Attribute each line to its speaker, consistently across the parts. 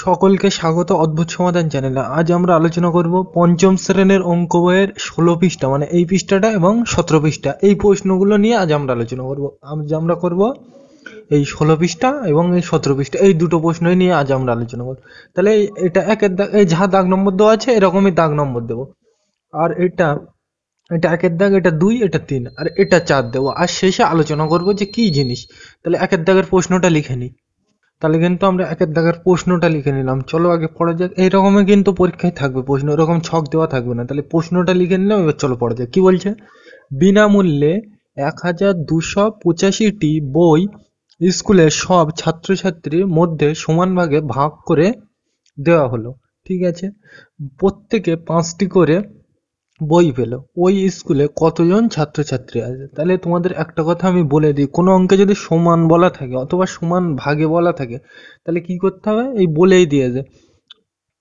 Speaker 1: সকলকে স্বাগত অদ্ভুত সমাধান চ্যানেলে। আজ আমরা আলোচনা করব পঞ্চম শ্রেণীর অঙ্ক বইয়ের 16 পৃষ্ঠা মানে এই পৃষ্ঠাটা এবং 17 পৃষ্ঠা এই প্রশ্নগুলো নিয়ে আজ আমরা আলোচনা করব। আজ আমরা করব এই 16 পৃষ্ঠা এবং এই 17 পৃষ্ঠা এই দুটো প্রশ্নই নিয়ে আজ আমরা আলোচনা করব। তাহলে এটা একের দাগ, এই যা দাগ নম্বর দেওয়া আছে এরকমই দাগ নম্বর দেবো। আর এটা এটা একের দাগ, এটা 2, এটা 3 আর এটা 4 দেবো। আর শেষে আলোচনা করব যে কি জিনিস। তাহলে একের দাগের প্রশ্নটা লিখে নিই। তাহলে কিন্তু আমরা একের দাগের প্রশ্নটা লিখে নিলাম। চলো আগে পড়া যাক। এইরকমই কিন্তু পরীক্ষায় থাকবে প্রশ্ন, এরকম ছক দেওয়া থাকবে না। তাহলে প্রশ্নটা লিখে নিলাম, এবার চলো পড়া যাক। কি বলছে? বিনামূল্যে 1285টি বই স্কুলের সব ছাত্রছাত্রীর মধ্যে সমান ভাগে ভাগ করে দেওয়া হলো। ঠিক আছে, প্রত্যেকে 5টি করে বই পেল। ওই স্কুলে কতজন ছাত্রছাত্রী আছে? তাহলে তোমাদের একটা কথা আমি বলে দিই, কোনো অঙ্কে যদি সমান বলা থাকে অথবা সমান ভাগে বলা থাকে তাহলে কি করতে হবে? এই বলেই দিয়েছে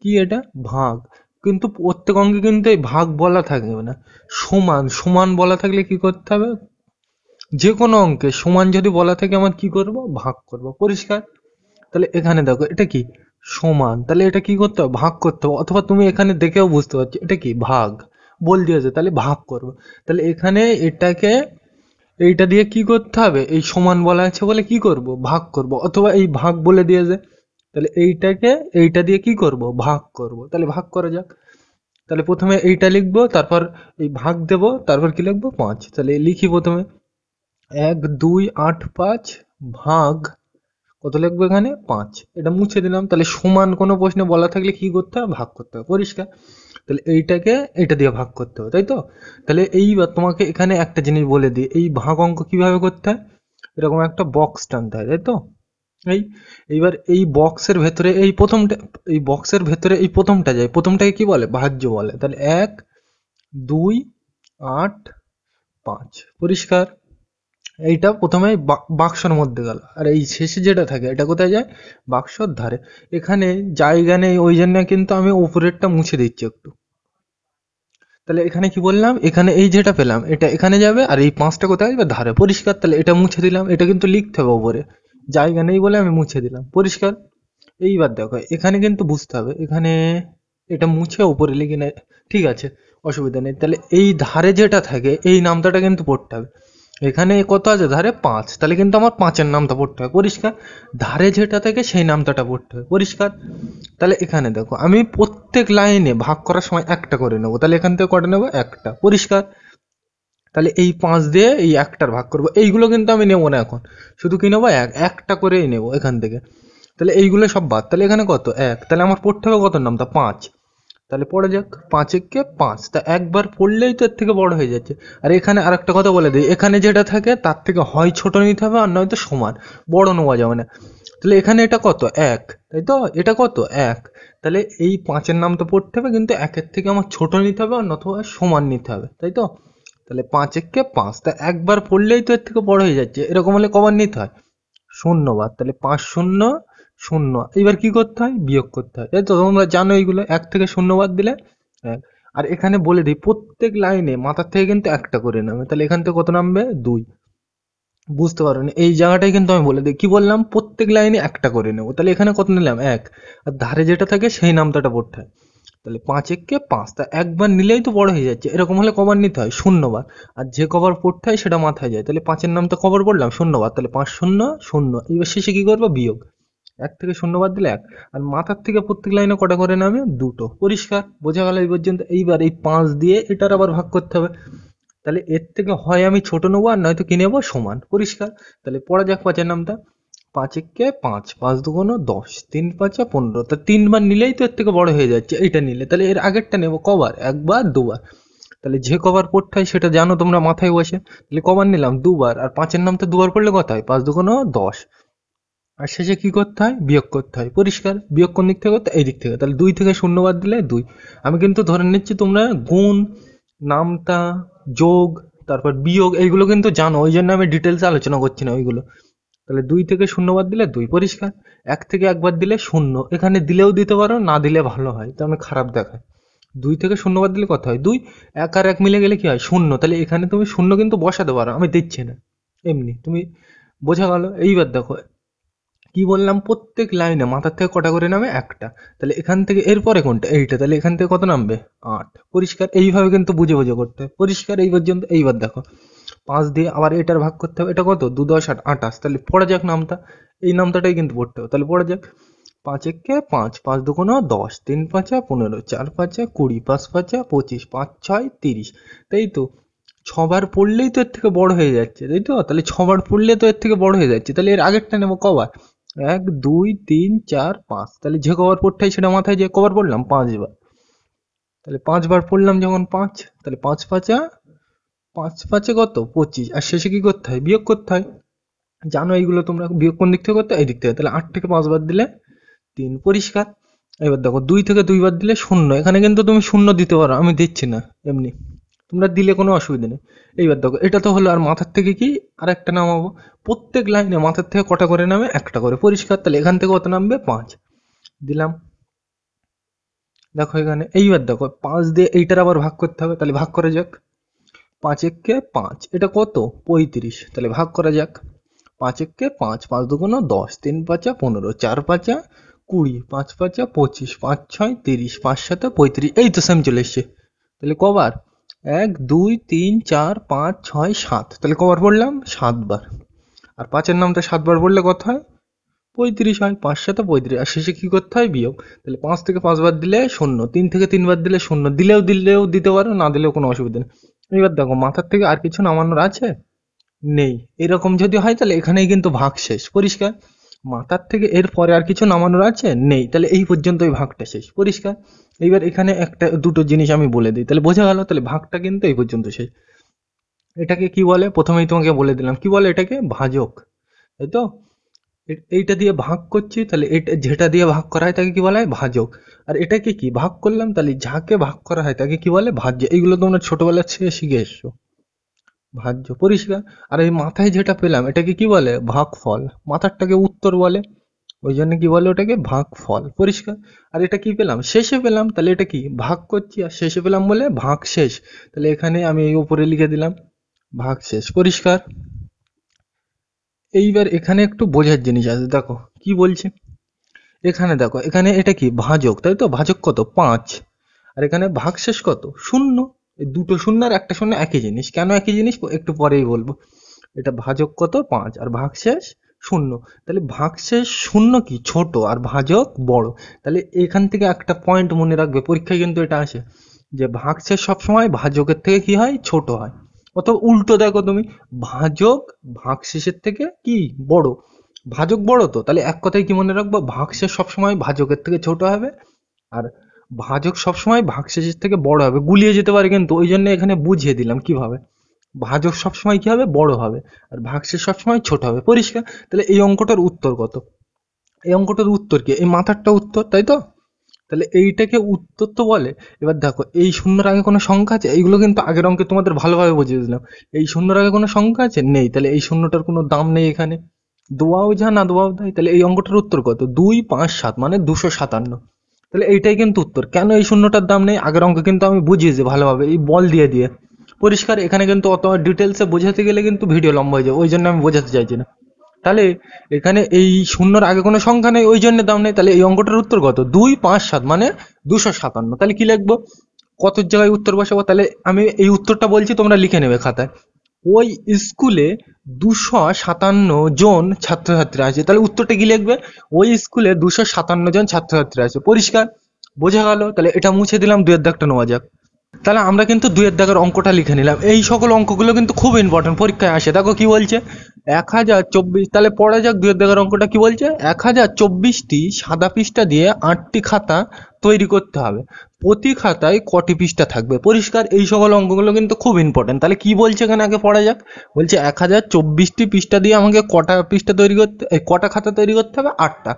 Speaker 1: কি এটা ভাগ। কিন্তু প্রত্যেক অঙ্কে কিন্তু এই ভাগ বলা থাকবে না, সমান সমান বলা থাকলে কি করতে হবে? যে কোনো অঙ্কে সমান যদি বলা থাকে আমার কি করব? ভাগ করব। পরিষ্কার? তাহলে এখানে দেখো এটা কি সমান, তাহলে এটা কি করতে হবে? ভাগ করতে হবে। অথবা তুমি এখানে দেখেও বুঝতে পারছো এটা কি ভাগ বল দিয়েছে, তাহলে ভাগ করবো। তাহলে এখানে এটাকে এইটা দিয়ে কি করতে হবে? এই সমান বলা আছে বলে কি করব? ভাগ করব। অথবা এই ভাগ বলে দিয়েছে, তাহলে এইটাকে এইটা দিয়ে কি করব? ভাগ করব। তাহলে ভাগ করা যাক। তাহলে প্রথমে এইটা লিখবো, তারপর এই ভাগ দেব, তারপর কি লিখবো? 5। তাহলে লিখি প্রথমে 1 2 8 5 ভাগ কত লিখবো? এখানে 5। এটা মুছে দিলাম। তাহলে সমান কোনো প্রশ্নে বলা থাকলে কি করতে হবে? ভাগ করতে হবে। পরিষ্কার? তাহলে এইটাকে এইটা দিয়ে ভাগ করতে হবে, তাই তো? তাহলে এইবার তোমাকে এখানে একটা জিনিস বলে দিই, এই ভাগ অঙ্ক কিভাবে করতে হয়। এরকম একটা বক্স টানতে হয়, তাই তো? এই এইবার এই বক্সের ভেতরে এই প্রথমটা, এই বক্সের ভেতরে এই প্রথমটা যায়, প্রথমটাকে কি বলে? ভাজ্য বলে। তাহলে 1 2 8 5। পরিষ্কার? এইটা প্রথমে বাক্সর মধ্যে গেল, আর এই শেষে যেটা থাকে এটা কোথায় যায়? বাক্সর ধারে। এখানে জায়গা নেই, ওই জন্য কিন্তু আমি উপরেরটা মুছে দিচ্ছি একটু। তাহলে এখানে কি বললাম? এখানে এই যেটা পেলাম এটা এখানে যাবে, আর এই 5টা কোথায় যাবে? ধারে। পরিষ্কার? তাহলে এটা মুছে দিলাম। এটা কিন্তু লিখতে হবে উপরে, জায়গা নেই বলে আমি মুছে দিলাম। পরিষ্কার? এইবার দেখো এখানে কিন্তু বুঝতে হবে, এখানে এটা মুছে উপরে লিখে নেয়। ঠিক আছে, অসুবিধা নেই। তাহলে এই ধারে যেটা থাকে এই নামটাটা কিন্তু পড়তে হবে। এখানে কত আছে? ধারে 5, তাহলে কিন্তু আমার 5-এর নামটা পড়তে হবে। পরিষ্কার? ধারে যেটা থাকে সেই নামটাটা পড়তে হবে। পরিষ্কার? তাহলে এখানে দেখো আমি প্রত্যেক লাইনে ভাগ করার সময় একটা করে নেবো। তাহলে এখান থেকে কটা নেবো? একটা। পরিষ্কার? তাহলে এই 5 দিয়ে এই একটার ভাগ করবো। এইগুলো কিন্তু আমি নেবো না এখন, শুধু কি নেবো? একটা করেই নেবো এখান থেকে। তাহলে এইগুলো সব বাদ। তাহলে এখানে কত? 1। তাহলে আমার পড়তে হবে কত নামটা? 5। তাহলে পড়ে যাক। 5 একে 5, তা একবার পড়লেই তো এর থেকে বড় হয়ে যাচ্ছে। আর এখানে আরেকটা কথা বলে দিই, এখানে যেটা থাকে তার থেকে হয় ছোট নিতে হবে আর নয়তো সমান, বড় নেওয়া যাবে না। তাহলে এখানে এটা কত? 1, তাই তো? এটা কত? 1। তাহলে এই 5-এর নাম তো পড়তে হবে, কিন্তু 1-এর থেকে আমার ছোট নিতে হবে আর নতুবা সমান নিতে হবে, তাই তো? তাহলে 5 একে 5, তা একবার পড়লেই তো এর থেকে বড় হয়ে যাচ্ছে। এরকম হলে কবার নিতে হয়? শূন্যবার। তাহলে 5 শূন্য 0। এবার কি করতে হয়? বিয়োগ করতে হয়, তাই তো? তোমরা জানো এইগুলো। 1 থেকে 0 বাদ দিলে 1। আর এখানে বলে দিই প্রত্যেক লাইনে মাথার থেকে কিন্তু একটা করে নামে। তাহলে এখান থেকে কত নামবে? 2। বুঝতে পারোনি? এই জায়গাটাই কিন্তু আমি বলে দিই, কি বললাম? প্রত্যেক লাইনে একটা করে নেবো। তাহলে এখানে কত নিলাম? 1। আর ধারে যেটা থাকে সেই নামটাটা পড়তে হয়। তাহলে 5 একে 5, তা একবার নিলেই তো বড় হয়ে যাচ্ছে। এরকম হলে কবার নিতে হয়? 0 বার। আর যে কবার পড়তে হয় সেটা মাথায় যায়। তাহলে 5-এর নামটা কবার পড়লাম? 0 বার। তাহলে 5 শূন্য 0। এবার শেষে কি করবো? বিয়োগ। 1 থেকে 0 বাদ দিলে 1। আর মাথার থেকে প্রত্যেক লাইনে কটা করে নামে? 2টো। পরিষ্কার? বোঝা গেল এই পর্যন্ত? এইবার এই 5 দিয়ে এটার আবার ভাগ করতে হবে। তাহলে এর থেকে হয় আমি ছোট নেবো আর নয়তো কি নেবো? সমান। পরিষ্কার? তাহলে পড়া যাক 5-এর নামটা। 5 একে 5, 5 দুগুণ 10, 3 5 15। তা 3 বার নিলেই তো এর থেকে বড় হয়ে যাচ্ছে এইটা নিলে। তাহলে এর আগেরটা নেবো কবার? একবার 2বার। তাহলে যে কবার পড়তে হয় সেটা জানো তোমরা মাথায় বসে। তাহলে কবার নিলাম? 2বার। আর 5-এর নামটা 2বার পড়লে কত হয়? 5 দুগুণ 10। আর শেষে কি করতে হয়? বিয়োগ করতে হয়। পরিষ্কার? বিয়োগ কোন দিক থেকে করতে? এই দিক থেকে। তাহলে 2 থেকে 0 বাদ দিলে 2। আমি কিন্তু ধরে নিচ্ছি তোমরা গুণ, নামতা, যোগ, তারপর বিয়োগ এইগুলো কিন্তু জানো, ওই জন্য আমি ডিটেলসে আলোচনা করছি না ওইগুলো। তাহলে 2 থেকে 0 বাদ দিলে 2। পরিষ্কার? 1 থেকে একবার দিলে 0। এখানে দিলেও দিতে পারো, না দিলে ভালো হয়, তার মানে খারাপ দেখায়। 2 থেকে 0 বাদ দিলে কত হয়? 2। 1 আর 1 মিলে গেলে কি হয়? 0। তাহলে এখানে তুমি 0 কিন্তু বসাতে পারো, আমি দিচ্ছি না, এমনি তুমি। বোঝা গেল? এইবার দেখো কি বললাম, প্রত্যেক লাইনে মাথার থেকে কটা করে নামে, একটা। তাহলে এখান থেকে এরপরে কোনটা, এইটা, তাহলে এখান থেকে কত নামবে, 8। পরিষ্কার? এইভাবে কিন্তু বুঝে বুঝে করতে হবে। পরিষ্কার এই পর্যন্ত? এইবার দেখো 5 দিয়ে আবার এটার ভাগ করতে হবে। এটা কত, 2 10 8 28। তাহলে পড়া যাক নামটা, এই নামটাই কিন্তু পড়তে হবে। তাহলে পড়া যাক, 5 একে 5, 5 দুগুণে 10, 3 5 15, 4 5 20, 5 5 25, 5 6 30। তাই তো, 6বার পড়লেই তো এর থেকে বড় হয়ে যাচ্ছে, তাই তো? তাহলে 6বার পড়লে তো এর থেকে বড় হয়ে যাচ্ছে। তাহলে এর আগেরটা নেবো কবার, 1 2 3 4 5। তাহলে যে কবার পড়তে হয় সেটা মাথায়, যে কবার পড়লাম, 5বার। তাহলে 5বার পড়লাম যখন 5, তাহলে 5 5 কত, 25। আর শেষে কি করতে হয়, বিয়োগ করতে হয়। জানো এইগুলো তোমরা, বিয়োগ কোন দিক থেকে করতে হয়, এই দিক থেকে। তাহলে 8 থেকে 5 বাদ দিলে 3। পরিষ্কার? এবার দেখো 2 থেকে 2 বাদ দিলে 0। এখানে কিন্তু তুমি 0 দিতে পারো, আমি দিচ্ছি না, এমনি তোমরা দিলে কোনো অসুবিধা নেই। এইবার দেখো এটা তো হলো, আর মাথার থেকে কি আর একটা নামাবো। প্রত্যেক লাইনে মাথার থেকে কটা করে নামে, একটা করে। পরিষ্কার? তাহলে এখান থেকে কত নামবে, 5 দিলাম। দেখো এখানে, এইবার দেখো 5 দিয়ে এইটার আবার ভাগ করতে হবে। তাহলে ভাগ করা যাক, 5 একে 5, এটা কত, 35। তাহলে ভাগ করা যাক, 5 একে 5, 5 দুগুণে 10, 3 5 15, 4 5 20, 5 5 25, 5 6 30, 5 7 35। এই তো সেম চলে এসছে। তাহলে কবার, 1 2 3 4 5 6 7। তাহলে কবার পড়লাম, 7বার। আর 5-এর নামটা 7বার পড়লে কত হয়, 35 হয়। 5 7 35। আর শেষে কি করতে হয়, বিয়োগ। তাহলে 5 থেকে 5 বাদ দিলে 0, 3 থেকে 3 বাদ দিলে 0। দিলেও দিতে পারো, না দিলেও কোনো অসুবিধা নেই। এবার দেখো মাথার থেকে আর কিছু নামানোর আছে, নেই। এরকম যদি হয় তাহলে এখানেই কিন্তু ভাগ শেষ। পরিষ্কার? মাথার থেকে এর পরে আর কিছু নামানোর আছে, নেই। তাহলে এই পর্যন্ত ওই ভাগটা শেষ। পরিষ্কার? এইবার এখানে একটা দুটো জিনিস আমি বলে দিই, তাহলে বোঝা গেল। তাহলে ভাগটা কিন্তু এই পর্যন্ত শেষ। এটাকে কি বলে, প্রথমেই তোমাকে বলে দিলাম, কি বলে এটাকে, ভাজক। তাই তো? এইটা দিয়ে ভাগ করছি, তাহলে এটা যেটা দিয়ে ভাগ করা হয় তাকে কি বলা হয়, ভাজক। আর এটাকে কি ভাগ করলাম, তাহলে যাকে ভাগ করা হয় তাকে কি বলে, ভাজ্য। এইগুলো তোমরা ছোটবেলা থেকে শিখে এসছো, ভাজ্য। পরিষ্কার? আর এই মাথায় যেটা পেলাম এটাকে কি বলে, ভাগফল। মাথারটাকে উত্তর বলে, ওই জন্য কি বলে ওটাকে, ভাগফল। পরিষ্কার? আর এটা কি পেলাম, শেষে পেলাম। তাহলে এটা কি, ভাগ করছি আর শেষে পেলাম বলে ভাগ শেষ। তাহলে এখানে আমি এই উপরে লিখে দিলাম ভাগ শেষ। পরিষ্কার? এইবার এখানে একটু বোঝার জিনিস আছে, দেখো কি বলছে। এখানে দেখো, এখানে এটা কি, ভাজক, তাই তো? ভাজক কত, 5। আর এখানে ভাগশেষ কত, 0। এই দুটো শূন্য আর একটা শূন্য একই জিনিস। কেন একই জিনিস একটু পরেই বলবো। এটা ভাজক কত, 5, আর ভাগশেষ 0। তাহলে ভাগশেষ 0 কি, ছোট, আর ভাজক বড়। তাহলে এখান থেকে একটা পয়েন্ট মনে রাখবে, পরীক্ষায় কিন্তু এটা আসে, যে ভাগশেষ সবসময় ভাজকের থেকে কি হয়, ছোট হয়। অথবা উল্টো দেখো তুমি, ভাজক ভাগশেষের থেকে কি, বড়। ভাজক বড়, তো তাহলে এক কথায় কি মনে রাখবো, ভাগশেষ সবসময় ভাজকের থেকে ছোট হবে, আর ভাজক সবসময় ভাগশেষের থেকে বড় হবে। গুলিয়ে যেতে পারে কিন্তু, ওই জন্য এখানে বুঝিয়ে দিলাম কিভাবে। ভাজক সবসময় কি হবে, বড় হবে, আর ভাগশেষ সবসময় ছোট হবে। পরিষ্কার? তাহলে এই অঙ্কটার উত্তর কত, এই অঙ্কটার উত্তর কি, এই মাথারটা উত্তর, তাই তো? তাহলে এইটাকে উত্তর তো বলে। এবার দেখো, এই শূন্যর আগে কোনো সংখ্যা আছে, এইগুলো কিন্তু আগের অঙ্কে তোমাদের ভালোভাবে বুঝিয়ে দিলাম। এই শূন্যর আগে কোনো সংখ্যা আছে, নেই। তাহলে এই শূন্যটার কোনো দাম নেই এখানে, দোয়াও যা না দোয়াও তাই। তাহলে এই অঙ্কটার উত্তর কত, 2 5 7, মানে 257। তাহলে এইটাই কিন্তু উত্তর। কেন এই শূন্যটার দাম নেই, আগের অঙ্ক কিন্তু আমি বুঝিয়েছি ভালোভাবে, এই বল দিয়ে দিয়ে। পরিষ্কার? এখানে কিন্তু অত ডিটেলসে বোঝাতে গেলে কিন্তু ভিডিও লম্বা হয়ে যাবে, ওই জন্য আমি বোঝাতে চাইছি না। তাহলে এখানে এই শূন্যর আগে কোনো সংখ্যা নেই, ওই জন্য দাম নেই। তাহলে এই অঙ্কটার উত্তর কত, 2 5 7, মানে 257। তাহলে কি লিখবো, কত জায়গায় উত্তর বসাবো। তাহলে আমি এই উত্তরটা বলছি, তোমরা লিখে নেবে খাতায়। ওই স্কুলে 257 জন ছাত্রছাত্রী আছে। তাহলে উত্তরটা কি লিখবে, ওই স্কুলে 257 জন ছাত্রছাত্রী আছে। পরিষ্কার? বোঝা গেল? তাহলে এটা মুছে দিলাম, দুয়ের দাগটা নেওয়া যাক। তাহলে আমরা কিন্তু দুয়ের দাগের অঙ্কটা লিখে নিলাম। এই সকল অঙ্কগুলো কিন্তু খুব ইম্পর্টেন্ট, পরীক্ষায় আসে। দেখো কি বলছে, 1024। তাহলে পড়া যাক দুয়ের দাগের অঙ্কটা কি বলছে, 1024টি সাদা পৃষ্ঠা দিয়ে 8টি খাতা তৈরি করতে হবে। প্রতি খাতায় কটি পৃষ্ঠা থাকবে। পরিষ্কার? এই সকল অঙ্কগুলো কিন্তু খুব ইম্পর্টেন্ট। তাহলে কি বলছে এখানে, আগে পড়া যাক। বলছে 1024টি পৃষ্ঠা দিয়ে আমাকে কটা পৃষ্ঠা তৈরি করতে, কটা খাতা তৈরি করতে হবে, 8টা।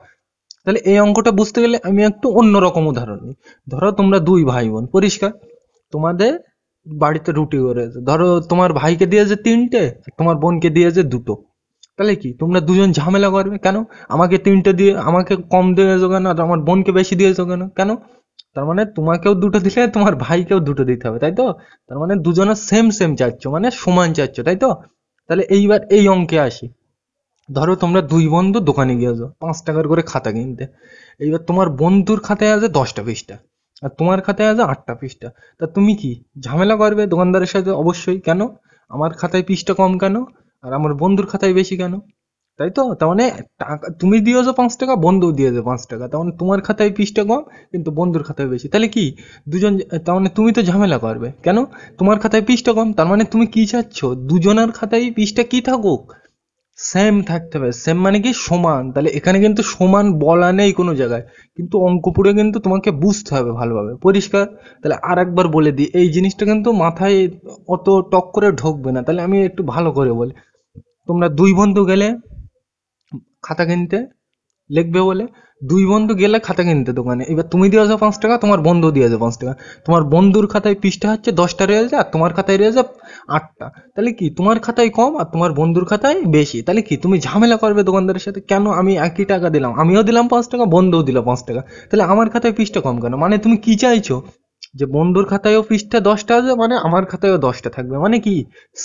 Speaker 1: তাহলে এই অঙ্কটা বুঝতে গেলে আমি একটু অন্যরকম উদাহরণ নিই। ধরো তোমরা দুই ভাই বোন। পরিষ্কার? তোমাদের বাড়িতে রুটি করেছে, ধরো তোমার ভাইকে দিয়েছে 3টে, তোমার বোনকে দিয়েছে 2টো। তাহলে কি তোমরা দুজন ঝামেলা করবে, কেন, আমাকে 3টে দিয়ে আমাকে কম দিয়েছো কেন, আর আমার বোনকে বেশি দিয়েছো কেন, কেন? তার মানে তোমাকেও 2টো দিলে তোমার ভাইকেও 2টো দিতে হবে, তাই তো? তার মানে দুজনের সেম সেম চাচ্ছ, মানে সমান চাচ্ছ, তাই তো? তাহলে এইবার এই অঙ্কে আসি। ধরো তোমরা দুই বন্ধু দোকানে গিয়েছো 5 টাকার করে খাতা কিনতে। এইবার তোমার বন্ধুর খাতায় আছে 10টা পৃষ্ঠা, আর তোমার খাতায় আছে 8টা পৃষ্ঠা। তা তুমি কি ঝামেলা করবে দোকানদারের সাথে? অবশ্যই। কেন? আমার খাতায় পৃষ্ঠা কম কেন, আর আমার বন্ধুর খাতায় বেশি কেন? তাই তো? তার মানে টাকা তুমি দিয়েছো 5 টাকা, বন্ধু দিয়েছে 5 টাকা, তার মানে তোমার খাতায় পৃষ্ঠা কম কিন্তু বন্ধুর খাতায় বেশি। তাহলে কি দুজন, তার মানে তুমি তো ঝামেলা করবে। কেন? তোমার খাতায় পৃষ্ঠা কম, তার মানে তুমি কি চাচ্ছ? দুজনের খাতায় পৃষ্ঠা কি থাকুক, সেম থাকতে হবে। সেম মানে কি? সমান। তাহলে এখানে কিন্তু সমান বলা নেই কোনো জায়গায়, কিন্তু অঙ্ক পড়ে কিন্তু তোমাকে বুঝতে হবে ভালোভাবে। পরিষ্কার? তাহলে আর একবার বলে দিই, এই জিনিসটা কিন্তু মাথায় অত টক করে ঢোকবে না। তাহলে আমি একটু ভালো করে বলি। তোমরা দুই বন্ধু গেলে খাতা কিনতে, লিখবে বলে, দুই বন্ধু গেলে খাতা কিনতে দোকানে। এবার তুমি দিয়েছো 5 টাকা, তোমার বন্ধু দিয়েছে 5 টাকা। তোমার বন্ধুর খাতায় পৃষ্ঠা হচ্ছে 10টা রয়েছে, আর তোমার খাতায় রয়েছে 8টা। তাহলে কি তোমার খাতায় কম আর তোমার বন্ধুর খাতায় বেশি। তাহলে কি তুমি ঝামেলা করবে দোকানদারের সাথে? কেন? আমি একই টাকা দিলাম, আমিও দিলাম 5 টাকা, বন্ধুও দিল 5 টাকা, তাহলে আমার খাতায় পৃষ্ঠা কম কেন? মানে তুমি কি চাইছো? যে বন্ধুর খাতায়ও পৃষ্ঠা 10টা আছে, মানে আমার খাতায়ও 10টা থাকবে। মানে কি?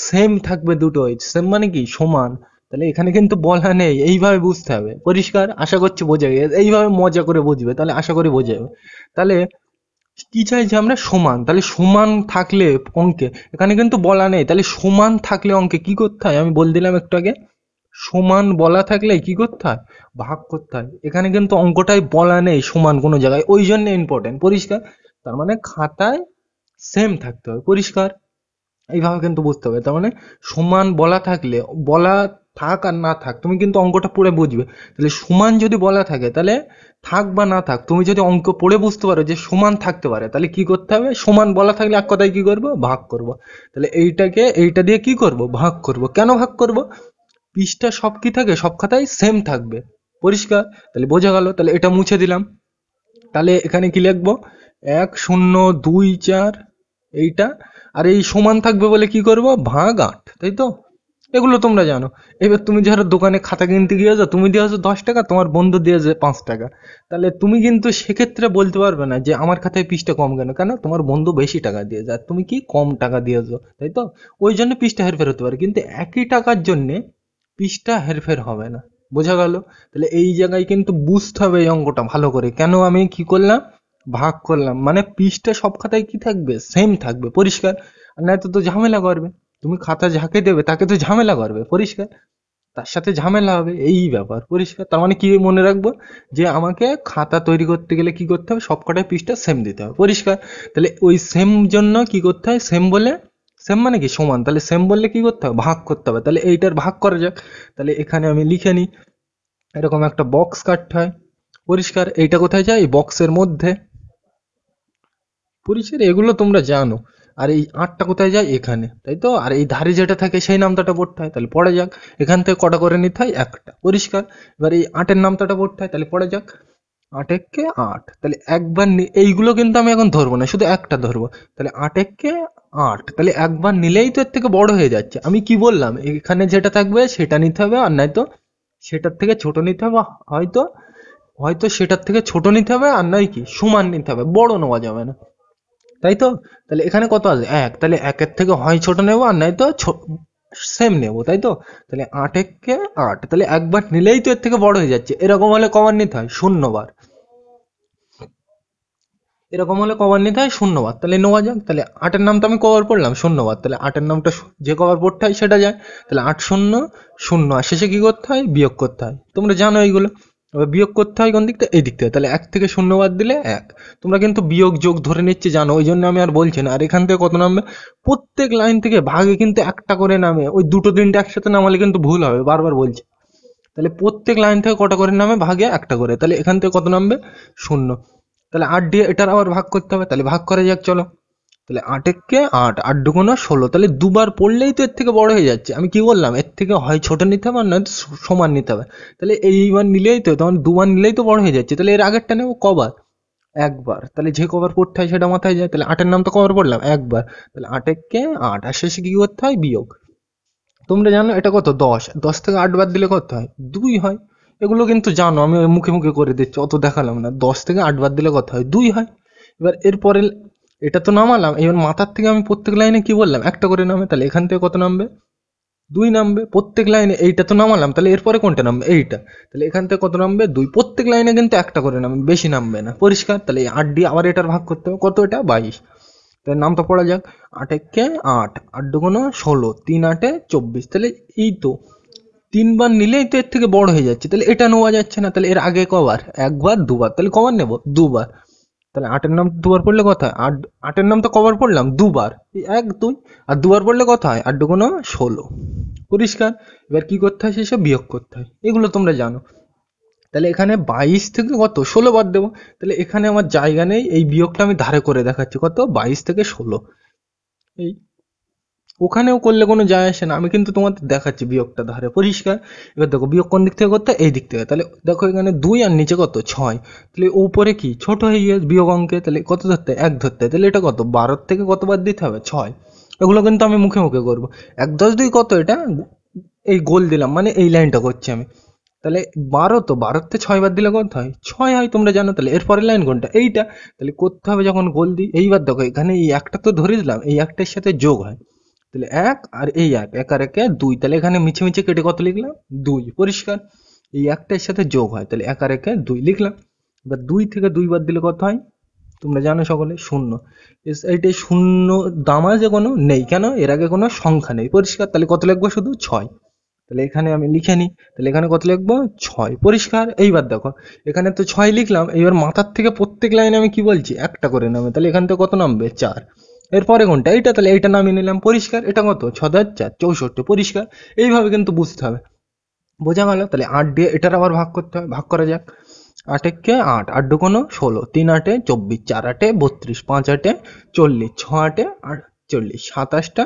Speaker 1: সেম থাকবে দুটোই। সেম মানে কি? সমান। তাহলে এখানে কিন্তু বলা নেই, এইভাবে বুঝতে হবে। পরিষ্কার? আশা করছি বোঝা গেছে। এইভাবে মজা করে বুঝবে, তাহলে আশা করি বোঝা যাবে। তাহলে কি চাইছি আমরা? সমান। তাহলে সমান থাকলে অঙ্কে, এখানে কিন্তু বলা নেই, তাহলে সমান থাকলে অঙ্কে কি করতে হয় আমি বলে দিলাম একটু আগে। সমান বলা থাকলে কি করতে হয়? ভাগ করতে হয়। এখানে কিন্তু অঙ্কটাই বলা নেই সমান কোনো জায়গায়, ওই জন্য ইম্পর্টেন্ট। পরিষ্কার? তার মানে খাতায় সেম থাকতে হবে। পরিষ্কার? এইভাবে কিন্তু বুঝতে হবে। তার মানে সমান বলা থাকলে, বলা থাক আর না থাক, তুমি কিন্তু অঙ্কটা পড়ে বুঝবে। তাহলে সমান যদি বলা থাকে, তাহলে থাক বা না থাক, তুমি যদি অঙ্ক পড়ে বুঝতে পারো যে সমান থাকতে পারে, তাহলে কি করতে হবে? সমান বলা থাকলে এক কথায় কি করব? ভাগ করব। তাহলে এইটাকে এইটা দিয়ে কি করব? ভাগ করব। কেন ভাগ করব? পৃষ্ঠা সব কি থাকে, সব খাতায় সেম থাকবে। পরিষ্কার? তাহলে বোঝা গেল। তাহলে এটা মুছে দিলাম। তাহলে এখানে কি লিখবো? 1 0 2 4 এইটা, আর এই সমান থাকবে বলে কি করব? ভাগ 8। তাই তো? এগুলো তোমরা জানো। এবার তুমি যারা দোকানে খাতা কিনতে গিয়েছো, তুমি দিয়েছো 10 টাকা, তোমার বন্ধু দিয়েছে 5 টাকা। তাহলে তুমি কিন্তু সেক্ষেত্রে বলতে পারবে না যে আমার খাতায় পৃষ্ঠা কম কেন। কেন? তোমার বন্ধু বেশি টাকা দিয়েছে আর তুমি কি কম টাকা দিয়েছো। তাই তো? ওই জন্য পৃষ্ঠা হেরফের হতে পারে, কিন্তু একই টাকার জন্যে পৃষ্ঠা হেরফের হবে না। বোঝা গেল? তাহলে এই জায়গায় কিন্তু বুঝতে হবে এই অঙ্কটা ভালো করে। কেন আমি কি করলাম? ভাগ করলাম। মানে পৃষ্ঠা সব খাতায় কি থাকবে? সেম থাকবে। পরিষ্কার? আর নয়তো তো ঝামেলা করবে। তুমি খাতা যাকে দেবে তাকে তো ঝামেলা করবে। পরিষ্কার? তার সাথে ঝামেলা হবে, এই ব্যাপার। পরিষ্কার? তার মানে কি মনে রাখবো? যে আমাকে খাতা তৈরি করতে গেলে কি করতে হবে? সবকটাই পৃষ্ঠা সেম দিতে হবে। পরিষ্কার? তাহলে ওই সেম জন্য কি করতে হয়? সেম বলে, সেম মানে কি? সমান। তাহলে সেম বললে কি করতে হবে? ভাগ করতে হবে। তাহলে এইটার ভাগ করা যাক। তাহলে এখানে আমি লিখে নিই, এরকম একটা বক্স কাটতে হয়। পরিষ্কার? এইটা কোথায় যায়? এই বক্সের মধ্যে। পরিষ্কার? এগুলো তোমরা জানো। আর এই 8টা কোথায় যায়? এখানে। তাই তো? আর এই ধারে যেটা থাকে সেই নামতাটা পড়তে হয়। তাহলে পড়া যাক। এখান থেকে কটা করে নিতে হয়? একটা। পরিষ্কার? এবার এই 8-এর নামতাটা পড়তে হয়। তাহলে পড়া যাক। 8 × 8, তাহলে একবার এইগুলো কিন্তু আমি এখন ধরবো না, শুধু একটা ধরবো। তাহলে 8 × 8, তাহলে একবার নিলেই তো এর থেকে বড় হয়ে যাচ্ছে। আমি কি বললাম? এখানে যেটা থাকবে সেটা নিতে হবে, আর নয়তো সেটার থেকে ছোট নিতে হবে। হয়তো হয়তো সেটার থেকে ছোট নিতে হবে, আর নয় কি সমান নিতে হবে, বড় নেওয়া যাবে না। তাই তো? তাহলে এখানে কত আছে? 1। তাহলে 1-এর থেকে হয় ছোট নেবো, আর নয়তো সেম নেবো। তাই তো? তাহলে 8 × 8, তাহলে একবার নিলেই তো এর থেকে বড় হয়ে যাচ্ছে। এরকম হলে কবার নিতে হয়? 0 বার। এরকম হলে কবার নিতে হয়? 0 বার। তাহলে নেওয়া যাক। তাহলে 8-এর নামটা আমি কবার পড়লাম? 0 বার। তাহলে 8-এর নামটা যে কবার পড়তে হয় সেটা যায়। তাহলে 8 0 0, আর শেষে কি করতে হয়? বিয়োগ করতে হয়। তোমরা জানো এইগুলো। এবার বিয়োগ করতে হয় কোন দিক থেকে? এই দিক থেকে। তাহলে 1 থেকে 0 বাদ দিলে 1। তোমরা কিন্তু বিয়োগ যোগ ধরে নিচ্ছে জানো, ওই জন্য আমি আর বলছি না। আর এখান থেকে কত নামবে? প্রত্যেক লাইন থেকে ভাগে কিন্তু একটা করে নামে। ওই দুটো তিনটে একসাথে নামালে কিন্তু ভুল হবে, বারবার বলছি। তাহলে প্রত্যেক লাইন থেকে কটা করে নামে? ভাগে একটা করে। তাহলে এখান থেকে কত নামবে? 0। তাহলে 8 দিয়ে এটার আবার ভাগ করতে হবে। তাহলে ভাগ করা যাক, চলো। তাহলে 8 × 8, 8 × 2 = 16। তাহলে দুবার পড়লেই তো এর থেকে বড় হয়ে যাচ্ছে। আমি কি বললাম? এর থেকে হয় ছোট নিতে হবে, আর নয়তো সমান নিতে হবে। তাহলে এইবার নিলেই তো, তখন দুবার নিলেই তো বড় হয়ে যাচ্ছে। তাহলে এর আগেরটা নেবো কবার? একবার। তাহলে যে কবার পড়তে হয় সেটা মাথায় যায়। তাহলে 8-এর নাম তো কবার পড়লাম? একবার। তাহলে 8 × 8, আর শেষে কি করতে হয়? বিয়োগ। তোমরা জানো এটা কত? 10। 10 থেকে 8 বাদ দিলে কত হয়? 2 হয়। এগুলো কিন্তু জানো, আমি ওই মুখে মুখে করে দিচ্ছি, অত দেখালাম না। 10 থেকে 8 বাদ দিলে কত হয়? 2 হয়। এবার এরপরে এটা তো নামালাম, এবার মাথার থেকে আমি প্রত্যেক লাইনে কি বললাম? একটা করে নামে। তাহলে এখান থেকে কত নামবে? 2 নামবে প্রত্যেক লাইনে। এইটা তো নামালাম, তাহলে এরপরে কোনটা নামবে? এইটা। তাহলে এখান থেকে কত নামবে? 2। প্রত্যেক লাইনে কিন্তু একটা করে নামবে, বেশি নামবে না। পরিষ্কার? তাহলে 8 দিয়ে আবার এটার ভাগ করতে হবে। কত এটা? 22। তাহলে নামটা পড়া যাক। 8 একে 8, 8 দুগুণে 16, 3 8 24। তাহলে এই তো 3 বার নিলেই তো এর থেকে বড় হয়ে যাচ্ছে, তাহলে এটা নেওয়া যাচ্ছে না। তাহলে এর আগে কবার? একবার, দুবার। তাহলে কবার নেব? দুবার। তাহলে 8 এর নাম দুবার পড়লে কত হয়? 8, 8 এর নাম তো কবার পড়লাম? দুবার। এই 1 2, আর দুবার পড়লে কত হয়? 8 দুগুণে 16। পরিষ্কার? এবার কি করতে হয়? সেসব বিয়োগ করতে হয়, এগুলো তোমরা জানো। তাহলে এখানে 22 থেকে কত? 16 বাদ দেবো। তাহলে এখানে আমার জায়গা নেই, এই বিয়োগটা আমি ধারে করে দেখাচ্ছি। কত? 22 থেকে 16। এই ওখানেও করলে কোনো যায় আসে না, আমি কিন্তু তোমাদের দেখাচ্ছি বিয়োগটা ধারে। পরিষ্কার? এবার দেখো বিয়োগ কোন দিক থেকে করতে হয়? এই দিক থেকে। তাহলে দেখো এখানে 2 আর নিচে কত? 6। তাহলে উপরে কি ছোট হয়ে গিয়ে বিয়োগ অঙ্কে, তাহলে কত ধরতে হয়? 1 ধরতে হয়। তাহলে এটা কত? 12 থেকে কত বাদ দিতে হবে? 6। এগুলো কিন্তু আমি মুখে মুখে করবো। 1 10 2 কত? এটা এই গোল দিলাম, মানে এই লাইনটা করছি আমি। তাহলে 12, তো 12 তে 6 বাদ দিলে কত হয়? 6 হয়, তোমরা জানো। তাহলে এরপরের লাইন কোনটা? এইটা। তাহলে করতে হবে যখন গোল দিই। এইবার দেখো এখানে এই একটা তো ধরে দিলাম, এই একটার সাথে যোগ হয়। তাহলে 1 আর এই 1, 1 আর 1 2। তাহলে এখানে মিছে মিছে কেটে কত লিখলাম? 2। পরিষ্কার? এই একটার সাথে যোগ হয়, তাহলে 1 আর 1 2 লিখলাম। এবার 2 থেকে 2 বাদ দিলে কত হয়? তোমরা জানো সকলে, 0। এইটাই 0, দামা যে কোনো নেই, কেন? এর আগে কোনো সংখ্যা নেই। পরিষ্কার? তাহলে কত লিখবো? শুধু 6। তাহলে এখানে আমি লিখে নিই। তাহলে এখানে কত লিখবো? 6। পরিষ্কার? এইবার দেখো এখানে তো 6 লিখলাম, এইবার মাথার থেকে প্রত্যেক লাইনে আমি কি বলছি? একটা করে নামবে। তাহলে এখান থেকে কত নামবে? 4। এরপরে কোনটা? এইটা। তাহলে এইটা নামিয়ে নিলাম। পরিষ্কার? এটা কত? 6 4 64। পরিষ্কার? এইভাবে কিন্তু বুঝতে হবে। বোঝা গেল? তাহলে 8 দিয়ে এটার আবার ভাগ করতে হবে। ভাগ করা যাক। 8 একে 8, 8 দুগুণে 16, 3 8 24, 4 8 32, 5 8 40, 6 8 48, 27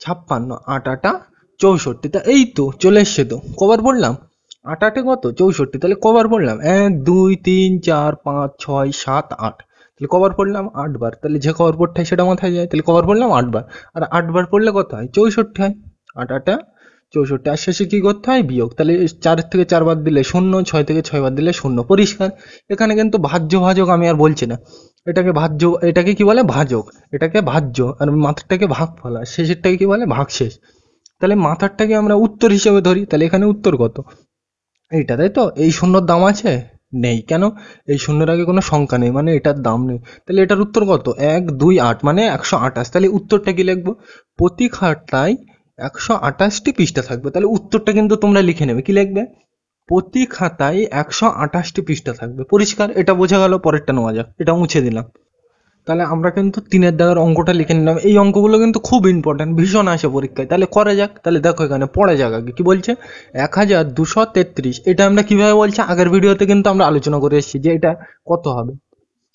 Speaker 1: 56, 8 8 64। তা এই তো চলে এসছে তো। কবার পড়লাম? 8 8 কত? 64। তাহলে কবার পড়লাম? 1 2 3 4 5 6 7 8। তাহলে কবার পড়লাম? 8 বার। তাহলে যে কবার পড়তে হয় সেটা মাথায় যায়। তাহলে কবার পড়লাম? 8 বার। আর 8 বার পড়লে কত হয়? 64 হয়। 8 8 64। আর শেষে কি করতে হয়? বিয়োগ। তাহলে 4 থেকে 4 বাদ দিলে 0, 6 থেকে 6 বাদ দিলে 0। পরিষ্কার? এখানে কিন্তু ভাজ্য ভাজক আমি আর বলছি না। এটাকে ভাজ্য, এটাকে কি বলে? ভাজক। এটাকে ভাজ্য, আর মাথারটাকে ভাগফল, আর শেষেরটাকে কি বলে? ভাগশেষ। তাহলে মাথারটাকে আমরা উত্তর হিসেবে ধরি। তাহলে এখানে উত্তর কত? এইটা, তাই তো? এই শূন্যর দাম আছে? নেই। কেন? এই শূন্যের আগে কোনো সংখ্যা নেই, মানে এটার দাম নেই। তাহলে এটার উত্তর কত? 1 2 8, মানে 128। তাহলে উত্তরটা কি লিখবো? প্রতি খাতায় 128টি পৃষ্ঠা থাকবে। তাহলে উত্তরটা কিন্তু তোমরা লিখে নেবে। কি লিখবে? প্রতি খাতায় 128টি পৃষ্ঠা থাকবে। পরিষ্কার? এটা বোঝা গেল? পরেরটা নেওয়া যাক। এটা মুছে দিলাম। তাহলে আমরা কিন্তু 3-এর দাগের অঙ্কটা লিখে নিলাম। এই অঙ্কগুলো কিন্তু খুব ইম্পর্টেন্ট, ভীষণ আসে পরীক্ষায়। তাহলে করা যাক। তাহলে দেখো এখানে পড়া যাক আগে কি বলছে। 1233, এটা আমরা কিভাবে বলছি? আগের ভিডিওতে কিন্তু আমরা আলোচনা করে এসেছি যে এটা কত হবে।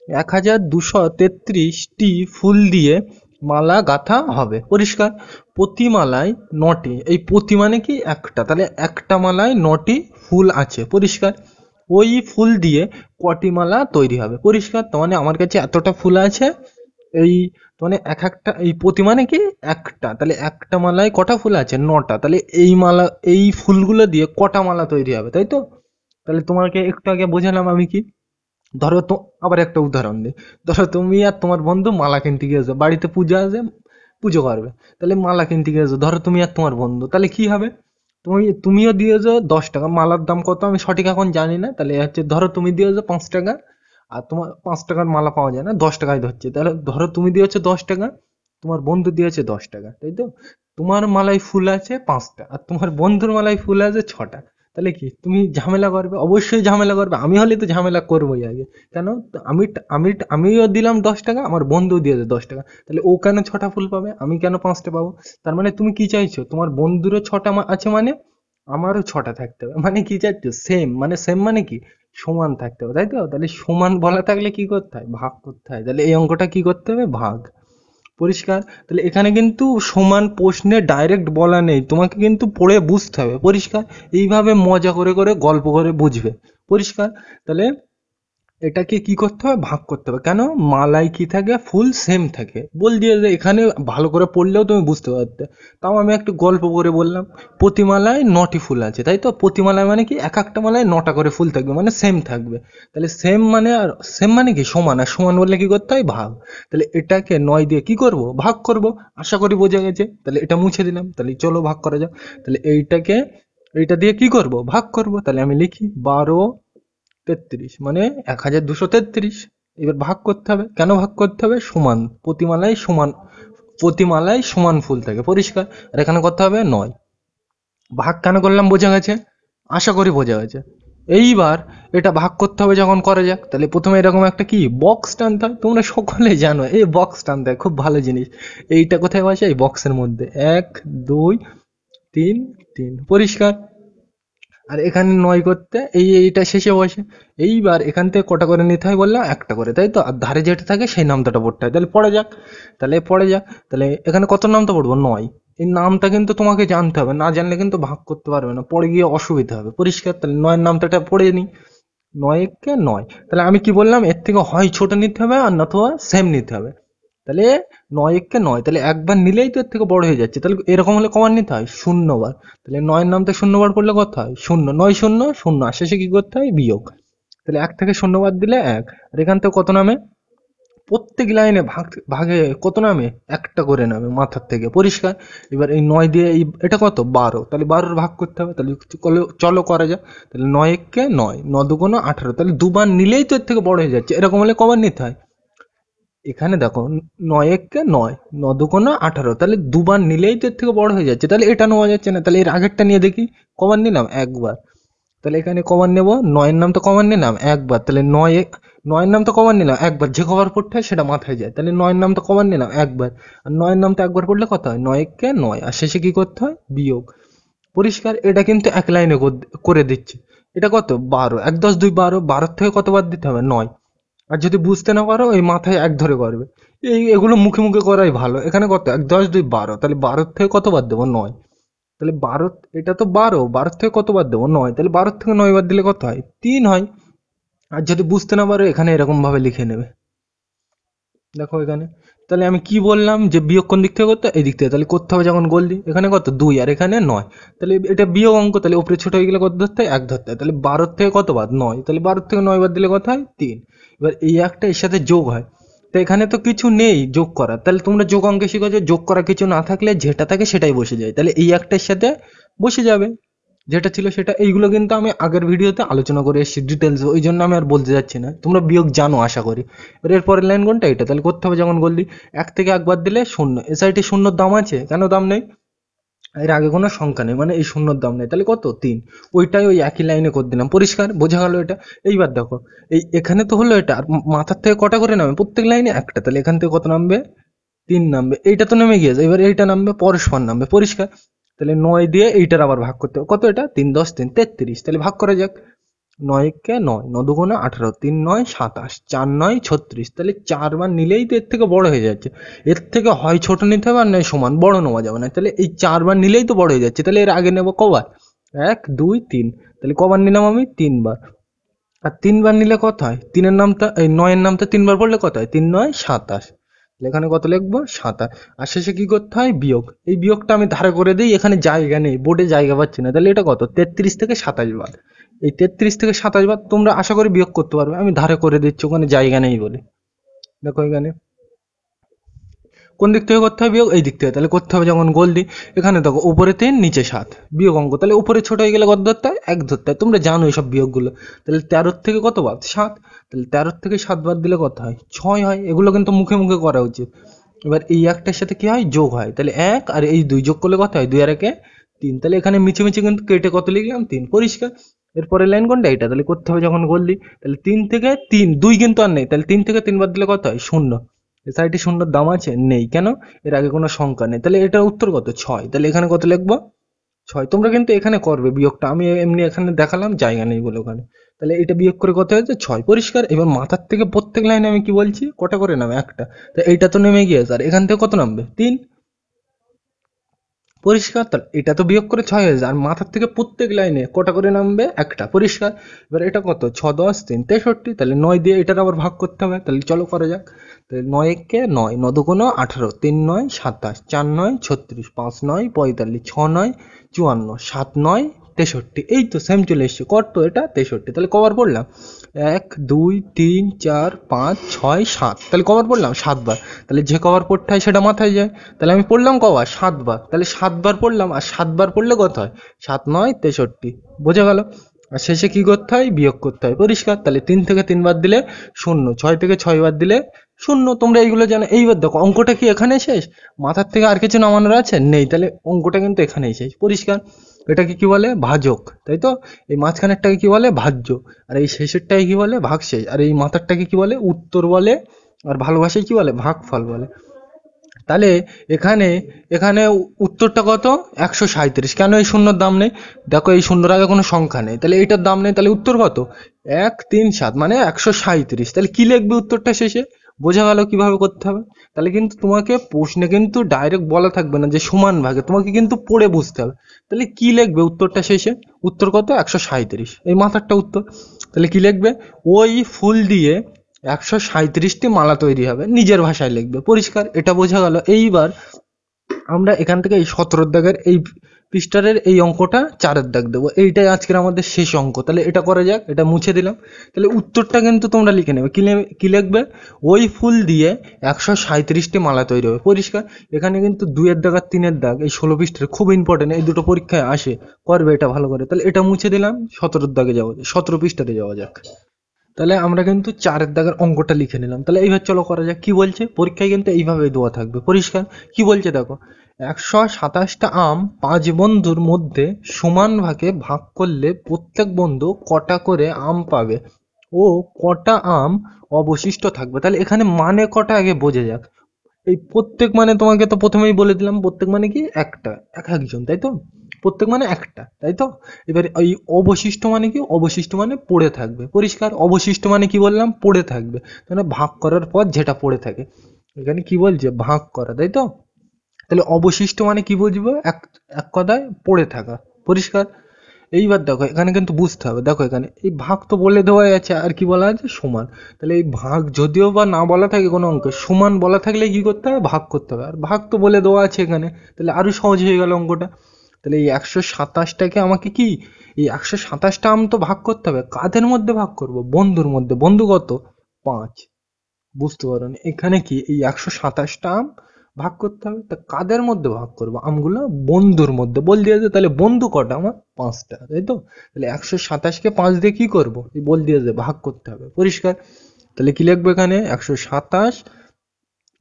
Speaker 1: 1233টি ফুল দিয়ে মালা গাঁথা হবে। পরিষ্কার? প্রতি মালায় 9টি, এই প্রতি মানে কি? একটা। তাহলে একটা মালায় 9টি ফুল আছে। পরিষ্কার? ওই ফুল দিয়ে কটি মালা তৈরি হবে। পরিষ্কার? তার মানে আমার কাছে এতটা ফুল আছে। এই মানে এক একটা, এই প্রতি মানে কি? একটা। তাহলে একটা মালায় কটা ফুল আছে? 9টা। তাহলে এই মালা, এই ফুলগুলো দিয়ে কটা মালা তৈরি হবে, তাই তো? তাহলে তোমাকে একটু আগে বোঝালাম আমি কি। ধরো তো, আবার একটা উদাহরণ দিই। ধরো তুমি আর তোমার বন্ধু মালা কিনতে গিয়েছো, বাড়িতে পূজা আছে, পুজো করবে। তাহলে মালা কিনতে গিয়েছো, ধরো তুমি আর তোমার বন্ধু। তাহলে কি হবে? তুমিও দিয়েছো 10 টাকা। মালার দাম কত আমি সঠিক এখন জানি না। তাহলে হচ্ছে ধরো তুমি দিয়েছো 5 টাকা, আর তোমার 5 টাকার মালা পাওয়া যায় না, 10 টাকায় ধরছে। তাহলে ধরো তুমি দিয়েছো 10 টাকা, তোমার বন্ধু দিয়েছে 10 টাকা, তাই তো? তোমার মালায় ফুল আছে 5টা, আর তোমার বন্ধুর মালায় ফুল আছে 6টা। তাহলে কি তুমি ঝামেলা করবে? অবশ্যই ঝামেলা করবে। আমি হলে তো ঝামেলা করবোই আগে। কেন? তো আমিও দিলাম 10 টাকা, আমার বন্ধু দিয়েছে 10 টাকা। তাহলে ও কেন 6টা ফুল পাবে, আমি কেন 5টা পাবো? তার মানে তুমি কি চাইছো? তোমার বন্ধুরও 6টা আছে, মানে আমারও 6টা থাকতে হবে। মানে কি চাইছো? সেম। মানে সেম মানে কি? সমান থাকতে হবে, তাই তো? তাহলে সমান বলা থাকলে কি করতে হয়? ভাগ করতে হয়। তাহলে এই অঙ্কটা কি করতে হবে? ভাগ। পরিষ্কার? তাহলে এখানে কিন্তু সমান প্রশ্নে ডাইরেক্ট বলা নেই, তোমাকে কিন্তু পড়ে বুঝতে হবে। পরিষ্কার? এইভাবে মজা করে করে গল্প করে বুঝবে। পরিষ্কার? তাহলে এটাকে কি করতে হবে, ভাগ করতে হবে। কেন? মালায় কি থাকে, ফুল সেম থাকে। বল দিয়ে যে এখানে ভালো করে পড়লেও তুমি বুঝতে পারতে। তাও আমি একটু গল্প করে বললাম, প্রতি মালায় 9টি ফুল আছে, তাই তো? প্রতি মালায় মানে কি, এক একটা মালায় 9টা করে ফুল থাকবে, মানে সেম থাকবে। তাহলে সেম মানে, আর সেম মানে কি, সমান। আর সমান বললে কি করতে হয়, ভাগ। তাহলে এটাকে 9 দিয়ে কি করব, ভাগ করব। আশা করি বোঝা গেছে। তাহলে এটা মুছে দিলাম, তাহলে চলো ভাগ করা যাক। তাহলে এইটা দিয়ে কি করব, ভাগ করব। তাহলে আমি লিখি 12 33, মানে 1233। এবার ভাগ করতে হবে। কেন ভাগ করতে হবে, সমান, প্রতিমালায় সমান ফুল থাকে, পরিষ্কার। আর এখানে করতে হবে 9। ভাগ কেন করলাম, বোঝা গেছে? আশা করি বোঝা গেছে। এইবার এটা ভাগ করতে হবে যখন, করা যাক। তাহলে প্রথমে এরকম একটা কি বক্স টানতে হয়, তোমরা সকলে জানো এই বক্স টানতে হয়, খুব ভালো জিনিস। এইটা কোথায় বসে, এই বক্সের মধ্যে। 1 2 3 3, পরিষ্কার। আর এখানে 9 করতে এইটা শেষে বসে। এইবার এখান থেকে কটা করে নিতে হয় বললাম, একটা করে, তাই তো? আর ধারে যেটা থাকে সেই নামটা পড়তে হয়। তাহলে পড়ে যাক। তাহলে এখানে কত নামটা পড়বো, 9। এই নামটা কিন্তু তোমাকে জানতে হবে, না জানলে কিন্তু ভাগ করতে পারবে না, পরে গিয়ে অসুবিধা হবে, পরিষ্কার। তাহলে 9 এর নামটা পড়ে নিই। 9 কে 9। তাহলে আমি কি বললাম, এর থেকে হয় ছোট নিতে হবে আর নতুবা সেম নিতে হবে। তাহলে 9 কে 9, তাহলে একবার নিলেই তো এর থেকে বড় হয়ে যাচ্ছে। তাহলে এরকম হলে কমান নিতে হয়, 0 বার। তাহলে 9 এর নামটা 0 বার করলে কত হয়, 0। 9 0 0, আর শেষে কি করতে হয়, বিয়োগ। তাহলে 1 থেকে 0 বাদ দিলে 1। আর এখান থেকে কত নামে, প্রত্যেক লাইনে ভাগে কত নামে, একটা করে নামে মাথার থেকে, পরিষ্কার। এবার এই 9 দিয়ে এটা কত, 12। তাহলে 12 ভাগ করতে হবে। তাহলে চলো করা যাক। তাহলে 9 কে 9, 9 2 18, তাহলে দুবার নিলেই তো এর থেকে বড় হয়ে যাচ্ছে। এরকম হলে কবার নিতে হয়, এখানে দেখো, 9 কে 9, 9 2 18, তাহলে দুবার নিলেই তো এর থেকে বড় হয়ে যাচ্ছে। তাহলে এটা নেওয়া যাচ্ছে না। তাহলে এর আগেরটা নিয়ে দেখি, কবার নিলাম, একবার। তাহলে এখানে কমান নেব, 9 এর নাম তো কমান নিলাম একবার। তাহলে 9 এর নাম তো কমান নিলাম একবার, যে কবার পড়তে হয় সেটা মাথায় যায়। তাহলে 9 এর নাম তো কমান নিলাম একবার, আর 9 এর নাম তো একবার পড়লে কত হয়, 9 কে 9, আর শেষে কি করতে হয়, বিয়োগ। পরিষ্কার। এটা কিন্তু এক লাইনে করে দিচ্ছে। এটা কত, 12। 1 10 2 12, 12 থেকে কত বাদ দিতে হবে, 9। আর যদি বুঝতে না পারো, এই মাথায় এক ধরে করবে। এগুলো মুখে মুখে করাই ভালো। এখানে কত, 1 10 2 12, তাহলে 12 থেকে কত বাদ দেবো, 9। তাহলে 12, এটা তো 12, 12 থেকে কত বাদ দেবো, 9। তাহলে 12 থেকে 9 বাদ দিলে কত হয়, 3 হয়। আর যদি বুঝতে না পারো, এখানে এরকম ভাবে লিখে নেবে। দেখো এখানে, তাহলে আমি কি বললাম, যে বিয়োগ কোন দিক থেকে করতে হয়, এই দিক থেকে। তাহলে করতে হবে যখন গোল দিই, এখানে কত, 2 আর এখানে 9। তাহলে এটা বিয়োগ অঙ্ক, তাহলে উপরে ছোট হয়ে গেলে কত ধরতে হয়, 1 ধরতে হয়। তাহলে 12 থেকে কত বাদ, 9। তাহলে 12 থেকে 9 বাদ দিলে কত হয়, 3। এবার এই একটা এর সাথে যোগ হয়। তো এখানে তো কিছু নেই যোগ করা। তাহলে তোমরা যোগ অঙ্কে শিখেছো, যোগ করা কিছু না থাকলে যেটা থাকে সেটাই বসে যায়। তাহলে এই একটার সাথে বসে যাবে, যেটা ছিল সেটা। এইগুলো কিন্তু আমি আগের ভিডিওতে আলোচনা করে এসেছি ডিটেলস, ওই জন্য আমি আর বলতে যাচ্ছি না। তোমরা বিয়োগ জানো আশা করি। এবার এর পরের লাইন কোনটা, এটা। তাহলে করতে হবে যখন বললি, 1 থেকে 1 বাদ দিলে 0। এ সাইডে শূন্যর দাম আছে, কেন দাম নেই, এর আগে কোনো সংখ্যা নেই, মানে এই শূন্যর দাম নেই। তাহলে কত, 3। ওইটাই ওই একই লাইনে করে দিলাম, পরিষ্কার, বোঝা গেল এটা। এইবার দেখো, এখানে তো হলো এটা, আর মাথার থেকে কটা করে নামে, প্রত্যেক লাইনে একটা। তাহলে এখান থেকে কত নামবে, 3 নামবে। এইটা তো নেমে গিয়েছে, এবার এইটা নামবে, পরস্পর নামবে, পরিষ্কার। তাহলে 9 দিয়ে এইটার আবার ভাগ করতে হবে। কত এটা, 3 10 3 33। তাহলে ভাগ করা যাক। 9 কে 9, 9 2 18, 3 9 27, 4 9 36। তাহলে 4 বার নিলেই তো এর থেকে বড় হয়ে যাচ্ছে। এর থেকে হয় ছোট নিতে হবে, আর নয় সমান, বড় নেওয়া যাবে না। তাহলে এই 4 বার নিলেই তো বড় হয়ে যাচ্ছে। তাহলে এর আগে নেব কবার, 1 2 3। তাহলে কবার নিলাম আমি, 3 বার। আর 3 বার নিলে কত হয়, 3 এর নামটা, এই 9 এর নামটা 3 বার পড়লে কত হয়, 3 9 27। তাহলে এখানে কত লিখবো, 27। আর শেষে কি করতে হয়, বিয়োগ। এই বিয়োগটা আমি ধারে করে দিই, এখানে জায়গা নেই, বোর্ডে জায়গা পাচ্ছি না। তাহলে এটা কত, 33 থেকে 27 বার। এই 33 থেকে 27 বার তোমরা আশা করি বিয়োগ করতে পারবে, আমি ধারে করে দিচ্ছি, ওখানে জায়গা নেই বলে। দেখো এখানে কোন দিক থেকে করতে হবে বিয়োগ, এই দিক থেকে। তাহলে করতে হবে যখন গোল দিই, এখানে দেখো উপরে 3 নিচে 7, বিয়োগ অঙ্ক। তাহলে উপরে ছোট হয়ে গেলে কত ধরতে হয়, 1 ধরতে হয়, তোমরা জানো এইসব বিয়োগগুলো। তাহলে 13 থেকে কত বাদ, 7। তাহলে 13 থেকে 7 বাদ দিলে কত হয়, 6 হয়। এগুলো কিন্তু মুখে মুখে করা উচিত। এবার এই একটার সাথে কি হয়, যোগ হয়। তাহলে 1 আর এই 2 যোগ করলে কত হয়, 2 আর 1 3। তাহলে এখানে মিছে মিছে কিন্তু কেটে কত লিখলাম, 3, পরিষ্কার। এরপরে লাইন কোনটা, এটা। তাহলে করতে হবে যখন গোল দিই, তাহলে 3 থেকে 3, 2 কিন্তু আর নেই। তাহলে 3 থেকে 3 বাদ দিলে কত হয়, 0। এই সাইডে শূন্যর দাম আছে, নেই, কেন, এর আগে কোনো সংখ্যা নেই। তাহলে এটার উত্তর কত, 6। তাহলে এখানে কত লিখবো, 6। তোমরা কিন্তু এখানে করবে বিয়োগটা, আমি এমনি এখানে দেখালাম, জায়গা নেই বলে ওখানে। তাহলে এটা বিয়োগ করে কত হয়েছে, 6, পরিষ্কার। এবার মাথার থেকে প্রত্যেক লাইনে আমি কি বলছি, কটা করে নামে, একটা। তো এইটা তো নেমে গিয়েছে, আর এখান থেকে কত নামবে, 3। পরিষ্কার। তাহলে এটা তো বিয়োগ করে 6 হয়ে যায়, আর মাথার থেকে প্রত্যেক লাইনে কটা করে নামবে? একটা। পরিষ্কার। এবার এটা কত? 6 10 3 63, তাহলে 9 দিয়ে এটার আবার ভাগ করতে হবে। তাহলে চলো করা যাক। তাহলে 9 একে 9, 9 দুগুণ 18, 3 9 27, 4 9 36, 5 9 45, 6 9 54, 7 9 63। এই তো সেম চলে এসছে। কত এটা? 63। তাহলে কবার পড়লাম? 1 2 3 4 5 6 7, তাহলে কবার পড়লাম? 7 বার। তাহলে যে কবার পড়তে হয় সেটা মাথায় যায়। তাহলে আমি পড়লাম কবার? 7 বার। তাহলে 7 বার পড়লাম, আর 7 বার পড়লে কত হয়? 7 9 63। বোঝা গেল? আর শেষে কি করতে হয়? বিয়োগ করতে হয়। পরিষ্কার। তাহলে 3 থেকে 3 বার দিলে 0, 6 থেকে 6 বার দিলে 0। তোমরা এইগুলো জানো। এইবার দেখো অঙ্কটা কি এখানে শেষ? মাথার থেকে আর কিছু নামানোর আছে? নেই। তাহলে অঙ্কটা কিন্তু এখানেই শেষ। পরিষ্কার। এটাকে কি বলে? ভাজক, তাই তো? এই মাঝখানেরটাকে কি বলে? ভাজ্য। আর এই শেষেরটাকে কি বলে? ভাগশেষ। আর এই মাথারটাকে কি বলে? উত্তর বলে। আর ভালো ভাষায় কি বলে? ভাগফল বলে। তাহলে এখানে এখানে উত্তরটা কত? 137। কেন? এই শূন্যর দাম নেই। দেখো এই শূন্যর আগে কোনো সংখ্যা নেই, তাহলে এইটার দাম নেই, তাহলে উত্তর কত? 137, মানে 137। তাহলে কি লিখবে উত্তরটা শেষে? বোঝা গেল কিভাবে করতে হবে? তাহলে কিন্তু তোমাকে প্রশ্নে কিন্তু ডাইরেক্ট বলা থাকবে না যে সমান ভাগে, তোমাকে কিন্তু পড়ে বুঝতে হবে। তাহলে কি লিখবে উত্তরটা শেষে? উত্তর কত? 137, এই মাথারটা উত্তর। তাহলে কি লিখবে? ওই ফুল দিয়ে 137টি মালা তৈরি হবে, নিজের ভাষায় লিখবে। পরিষ্কার। এটা বোঝা গেল। এইবার আমরা এখান থেকে এই 17 দাগের এই পৃষ্ঠারের এই অঙ্কটা 4-এর দাগ দেবো। এইটাই আজকের আমাদের শেষ অঙ্ক। তাহলে এটা করা যাক। এটা মুছে দিলাম। তাহলে উত্তরটা কিন্তু তোমরা লিখে নেবে। কি লিখবে? ওই ফুল দিয়ে 137টি মালা তৈরি হবে। পরিষ্কার। এখানে কিন্তু 2-এর দাগ আর 3-এর দাগ এই 16 পৃষ্ঠার খুব ইম্পর্টেন্ট, এই দুটো পরীক্ষায় আসে। করবে এটা ভালো করে। তাহলে এটা মুছে দিলাম। 17 দাগে যাওয়া, 17 পৃষ্ঠাতে যাওয়া যাক। তাহলে আমরা কিন্তু 4-এর দাগের অঙ্কটা লিখে নিলাম। তাহলে এইবার চলো করা যাক। কি বলছে? পরীক্ষায় কিন্তু এইভাবে দেওয়া থাকবে। পরিষ্কার। কি বলছে দেখো? 127টা আম 5 বন্ধুর মধ্যে সমান ভাগে ভাগ করলে প্রত্যেক বন্ধু কটা করে আম পাবে ও কটা আম অবশিষ্ট থাকবে। তাহলে এখানে মানে কটা আগে বোঝা যাক। এই প্রত্যেক মানে তোমাকে তো প্রথমেই বলে দিলাম, প্রত্যেক মানে কি? একটা, এক একজন, তাই তো? প্রত্যেক মানে একটা, তাই তো? এবার এই অবশিষ্ট মানে কি? অবশিষ্ট মানে পড়ে থাকবে। পরিষ্কার। অবশিষ্ট মানে কি বললাম? পড়ে থাকবে। মানে ভাগ করার পর যেটা পড়ে থাকে। এখানে কি বলছে? ভাগ করা, তাই তো? তাহলে অবশিষ্ট মানে কি বুঝবো? এক এক কথায় পড়ে থাকা। পরিষ্কার। এইবার দেখো এখানে কিন্তু বুঝতে হবে। দেখো এখানে এই ভাগ তো বলে দেওয়াই আছে, আর কি বলা আছে? সমান। তাহলে এই ভাগ যদিও বা না বলা থাকে কোনো অঙ্কে, সমান বলা থাকলে কি করতে হবে? ভাগ করতে হবে। আর ভাগ তো বলে দেওয়া আছে এখানে, তাহলে আরো সহজ হয়ে গেল অঙ্কটা। তাহলে এই 127টাকে আমাকে কি, এই 127টা আম তো ভাগ করতে হবে। কাদের মধ্যে ভাগ করব? বন্ধুর মধ্যে। বন্ধু কত? 5। বুঝতে পারো? এখানে কি এই 127টা আম ভাগ করতে হবে। তা কাদের মধ্যে ভাগ করবো আমগুলো? বন্ধুর মধ্যে। বল দিয়েছে, তাহলে বন্ধু কটা আমার? 5টা, তাই তো? তাহলে 127কে 5 দিয়ে কি করবো? এই বল দিয়েছে ভাগ করতে হবে। পরিষ্কার। তাহলে কি লিখবো এখানে? 127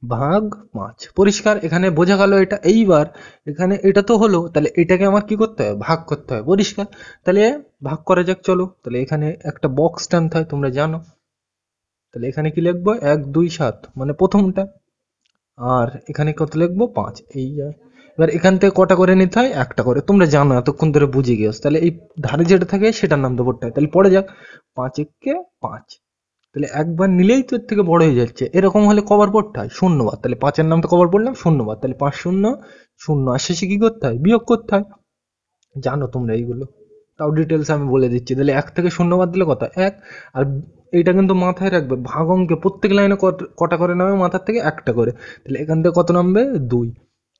Speaker 1: ভাগ 5। পরিষ্কার। এখানে বোঝা গেল এটা। এইবার এখানে এটা তো হলো, তাহলে এটাকে আমার কি করতে হবে? ভাগ করতে হবে। পরিষ্কার। তাহলে ভাগ করা যাক। চলো। তাহলে এখানে একটা বক্স টানতে হয়, তোমরা জানো। তাহলে এখানে কি লিখবো? 1 2 7, মানে প্রথমটা। আর এখানে কত লিখবো? 5। এই যায়। এবার এখান থেকে কটা করে নিতে হয়? একটা করে। তোমরা জানো, এতক্ষণ ধরে বুঝে গিয়েছো। তাহলে এই ধারে যেটা থাকে সেটার নাম দেবো পড়তে হয়। তাহলে পড়ে যাক। 5 একে 5। তাহলে একবার নিলেই তো এর থেকে বড় হয়ে যাচ্ছে। এরকম হলে কবার পড়তে হয়? 0 বার। তাহলে 5-এর নামটা কবার পড়লাম? 0 বার। তাহলে 5 0 0। আর শেষে কি করতে হয়? বিয়োগ করতে হয়। জানো তোমরা এইগুলো, তাও ডিটেলস আমি বলে দিচ্ছি। তাহলে 1 থেকে 0 বাদ দিলে কত? 1। আর এইটা কিন্তু মাথায় রাখবে, ভাগ অঙ্কে প্রত্যেক লাইনে কটা করে নামে মাথার থেকে? একটা করে। তাহলে এখান থেকে কত নামবে? 2।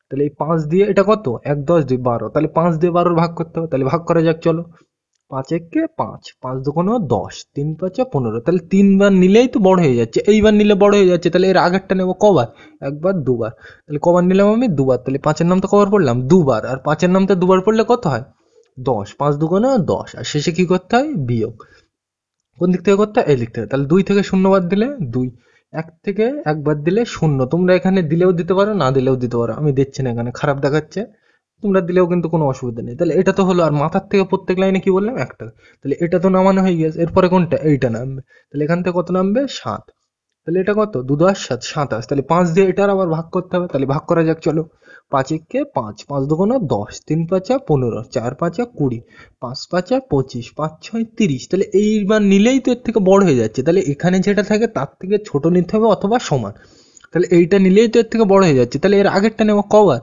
Speaker 1: তাহলে এই 5 দিয়ে এটা কত? 1 10 2 12। তাহলে 5 দিয়ে 12 ভাগ করতে হবে। তাহলে ভাগ করা যাক। চলো। 5 একে 5, 5 দুগুণ 10, 3 5 15। তাহলে 3 বার নিলেই তো বড় হয়ে যাচ্ছে। এইবার নিলে বড় হয়ে যাচ্ছে। তাহলে এর আগেরটা নেবো কবার? একবার, দুবার। তাহলে কবার নিলাম আমি? দুবার। তাহলে 5-এর নামটা কবার পড়লাম? দুবার। আর 5-এর নামটা দুবার পড়লে কত হয়? 10। 5 দুগুণ 10। আর শেষে কি করতে হয়? বিয়োগ। কোন দিক থেকে করতে হয়? এই দিক থেকে। তাহলে 2 থেকে 0 বাদ দিলে 2। 1 থেকে 1 বাদ দিলে 0। তোমরা এখানে দিলেও দিতে পারো, না দিলেও দিতে পারো। আমি দিচ্ছি না, এখানে খারাপ দেখাচ্ছে। তোমরা দিলেও কিন্তু কোনো অসুবিধা নেই। তাহলে এটা তো হলো। আর মাথার থেকে প্রত্যেক লাইনে কি বললাম? একটা। তাহলে এটা তো নামানো হয়ে গেছে। এরপরে কোনটা? এইটা নামবে। তাহলে এখান থেকে কত নামবে? 7। তাহলে এটা কত? 2 10 7 27। তাহলে 5 দিয়ে এটার আবার ভাগ করতে হবে। তাহলে ভাগ করা যাক। চলো। 5 একে 5, 5 দুগুণ 10, 3 5 15, 4 5 20, 5 5 25, 5 6 30। তাহলে এইবার নিলেই তো এর থেকে বড় হয়ে যাচ্ছে। তাহলে এখানে যেটা থাকে তার থেকে ছোট নিতে হবে অথবা সমান। তাহলে এইটা নিলেই তো এর থেকে বড় হয়ে যাচ্ছে, তাহলে এর আগেরটা নেবো কবার,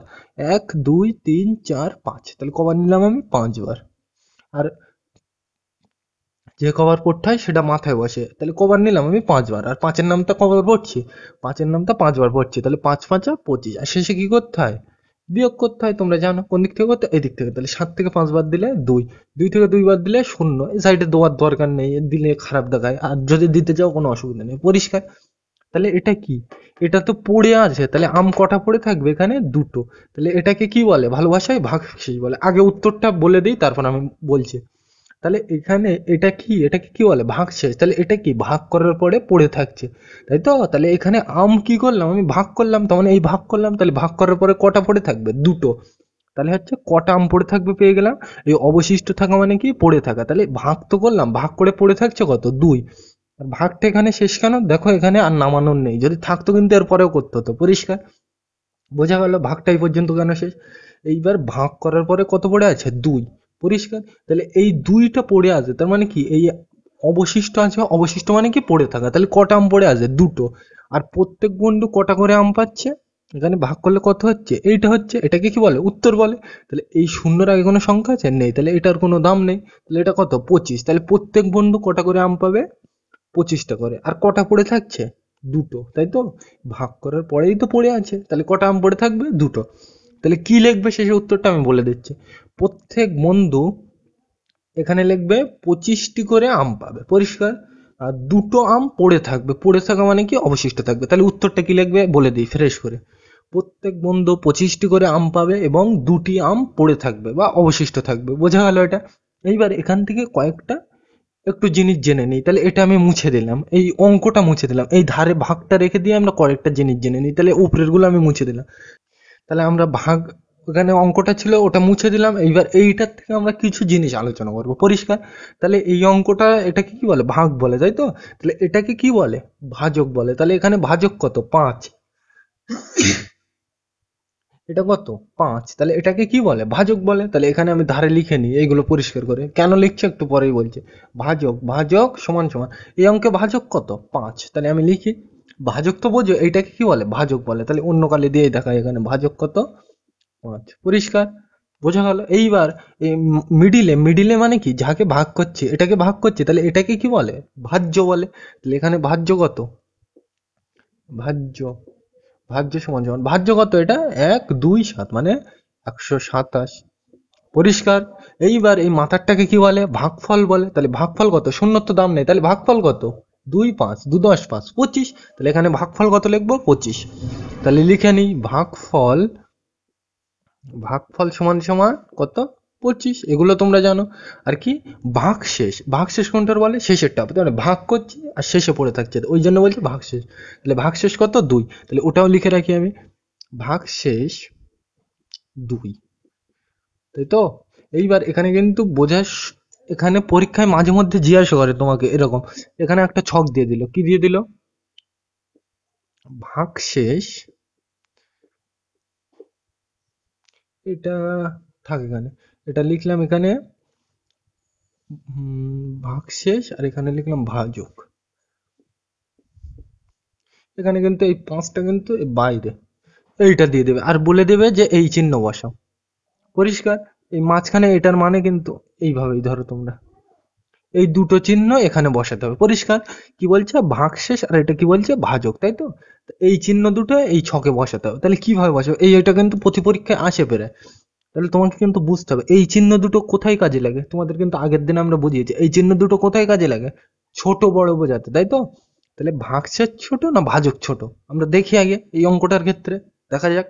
Speaker 1: 1 2 3 4 5, তাহলে কবার নিলাম আমি 5 বার। আর যে কবার পড়তে হয় সেটা মাথায় বসে, তাহলে কবার নিলাম আমি 5 বার, আর পাঁচের নামটা কবার পড়ছি, পাঁচের নামটা 5 বার পড়ছি, তাহলে 5 5 25, আর শেষে কি করতে হয়, বিয়োগ করতে হয়, তোমরা জানো কোন দিক থেকে করতে, এই দিক থেকে। তাহলে 7 থেকে 5 বাদ দিলে 2, 2 থেকে 2 বাদ দিলে 0, এই সাইডে দেওয়ার দরকার নেই, দিলে খারাপ দেখায়, আর যদি দিতে চাও কোনো অসুবিধা নেই, পরিষ্কার। তাহলে এটা কি, এটা তো পড়ে আছে, তাহলে আম কটা পড়ে থাকবে এখানে, দুটো। তাহলে এটাকে কি বলে ভালোবাসায়, ভাগশেষ বলে। আগে উত্তরটা বলে দিই, তারপর আমি বলছি। তাহলে এখানে এটাকে কি বলে, ভাগশেষ। তাহলে এটা কি, ভাগ করার পরে পড়ে থাকছে, তাই তো। তাহলে এখানে আম কি করলাম আমি, ভাগ করলাম, তার মানে এই ভাগ করলাম, তাহলে ভাগ করার পরে কটা পড়ে থাকবে, দুটো। তাহলে হচ্ছে কটা আম পড়ে থাকবে পেয়ে গেলাম। এই অবশিষ্ট থাকা মানে কি, পড়ে থাকা। তাহলে ভাগ তো করলাম, ভাগ করে পড়ে থাকছে কত, 2। আর ভাগটা এখানে শেষ কেন, দেখো এখানে আর নামানোর নেই, যদি থাকতো কিন্তু এর পরেও করতে হতো, পরিষ্কার। বোঝা গেল ভাগটা এই পর্যন্ত কেন শেষ। এইবার ভাগ করার পরে কত পড়ে আছে, 2, পরিষ্কার। তাহলে এই 2টা পড়ে আছে, তার মানে কি এই অবশিষ্ট আছে, অবশিষ্ট মানে কি পড়ে থাকা। তাহলে কটা আম পড়ে আছে, দুটো। আর প্রত্যেক বন্ধু কটা করে আম পাচ্ছে, এখানে ভাগ করলে কত হচ্ছে, এইটা হচ্ছে, এটাকে কি বলে, উত্তর বলে। তাহলে এই শূন্যর আগে কোনো সংখ্যা আছে, নেই, তাহলে এটার কোনো দাম নেই। তাহলে এটা কত, 25। তাহলে প্রত্যেক বন্ধু কটা করে আম পাবে, 25টা করে। আর কটা পড়ে থাকছে, দুটো, তাই তো। ভাগ করার পরেই তো পড়ে আছে, তাহলে কটা আম পড়ে থাকবে, দুটো। তাহলে কি লিখবে শেষে, উত্তরটা আমি বলে দিচ্ছি। প্রত্যেক বন্ধু এখানে লিখবে 25টি করে আম পাবে, পরিষ্কার। আর দুটো আম পড়ে থাকবে, পড়ে থাকা মানে কি অবশিষ্ট থাকবে। তাহলে উত্তরটা কি লিখবে বলে দিই ফ্রেশ করে। প্রত্যেক বন্ধু 25টি করে আম পাবে এবং 2টি আম পড়ে থাকবে বা অবশিষ্ট থাকবে, বোঝা গেল এটা। এইবার এখান থেকে কয়েকটা একটু জিনিস জেনে নিই। তাহলে এটা আমি মুছে দিলাম, এই অঙ্কটা মুছে দিলাম, এই ধারে ভাগটা রেখে দিয়ে আমরা কয়েকটা জিনিস জেনে নিই। তাহলে উপরের গুলো আমি মুছে দিলাম। তাহলে আমরা ভাগ, ওখানে অঙ্কটা ছিল ওটা মুছে দিলাম। এইবার এইটার থেকে আমরা কিছু জিনিস আলোচনা করব, পরিষ্কার। তাহলে এই অঙ্কটা, এটাকে কি বলে, ভাগ বলে, তাই তো। তাহলে এটাকে কি বলে, ভাজক বলে। তাহলে এখানে ভাজক কত, 5। এটা কত, 5। তাহলে এটাকে কি বলে, ভাজক বলে। তাহলে এখানে আমি ধারে লিখে নিই এইগুলো পরিষ্কার করে, কেন লিখছি একটু পরেই বলছি। ভাজক, ভাজক সমান সমান, এই অঙ্কে ভাজক কত, 5। তাহলে আমি লিখি, ভাজক তো বোঝো, এইটাকে কি বলে, ভাজক বলে। তাহলে অন্য কালে দিয়ে দেখায়, এখানে ভাজক কত, 5, পরিষ্কার। বোঝা গেল। এইবার এই মিডিলে, মিডিলে মানে কি, যাকে ভাগ করছে, এটাকে ভাগ করছে, তাহলে এটাকে কি বলে, ভাজ্য বলে। তাহলে এখানে ভাজ্য কত, ভাজ্য, ভাজ্য সমান সমান, ভাজ্য কত এটা, 1 2 7, মানে 127, পরিষ্কার। এইবার এই মাথারটাকে কি বলে, ভাগফল বলে। তাহলে ভাগফল কত, শূন্যর তো দাম নেই, তাহলে ভাগফল কত, 2 5 2 10 5 25। তাহলে এখানে ভাগফল কত লিখবো, 25। তাহলে লিখে নিই, ভাগফল, ভাগফল সমান সমান কত, 25। এগুলো তোমরা জানো। আর কি, ভাগশেষ, ভাগশেষ কোনটার বলে, শেষেরটা, মানে ভাগ করছি আর শেষে পড়ে থাকছে, ওই জন্য বলছি ভাগশেষ। তাহলে ভাগশেষ কত, 2। তাহলে ওটাও লিখে রাখি আমি, ভাগশেষ 2, তাই তো। এইবার এখানে কিন্তু বোঝার এখানে পরীক্ষায় মাঝে মধ্যে জিজ্ঞাসা করে তোমাকে এরকম, এখানে একটা ছক দিয়ে দিল, কি দিয়ে দিল, ভাগশেষ, এটা থাক এখানে, এটা লিখলাম এখানে ভাগশেষ, আর এখানে লিখলাম ভাজক। এখানে কিন্তু এই 5টা কিন্তু বাইরে, এইটা দিয়ে দেবে, আর বলে দেবে যে এই চিহ্ন বসাও, পরিষ্কার। এই মাঝখানে এটার মানে কিন্তু এইভাবেই ধরো তোমরা, এই দুটো চিহ্ন এখানে বসাতে হবে, পরিষ্কার। কি বলছে, ভাগশেষ, আর এটা কি বলছে, ভাজক, তাই তো। তো এই চিহ্ন দুটো এই ছকে বসাতে হবে। তাহলে কিভাবে বসাবে, এটা কিন্তু প্রতি পরীক্ষায় আসে পেরে। তাহলে তোমাকে কিন্তু বুঝতে হবে এই চিহ্ন দুটো কোথায় কাজে লাগে, তোমাদের কিন্তু আগের দিন আমরা বুঝিয়েছি এই চিহ্ন দুটো কোথায় কাজে লাগে, ছোট বড় বোঝাতে, তাই তো। তাহলে ভাগশেষ ছোট না ভাজক ছোট, আমরা দেখি আগে এই অঙ্কটার ক্ষেত্রে, দেখা যাক।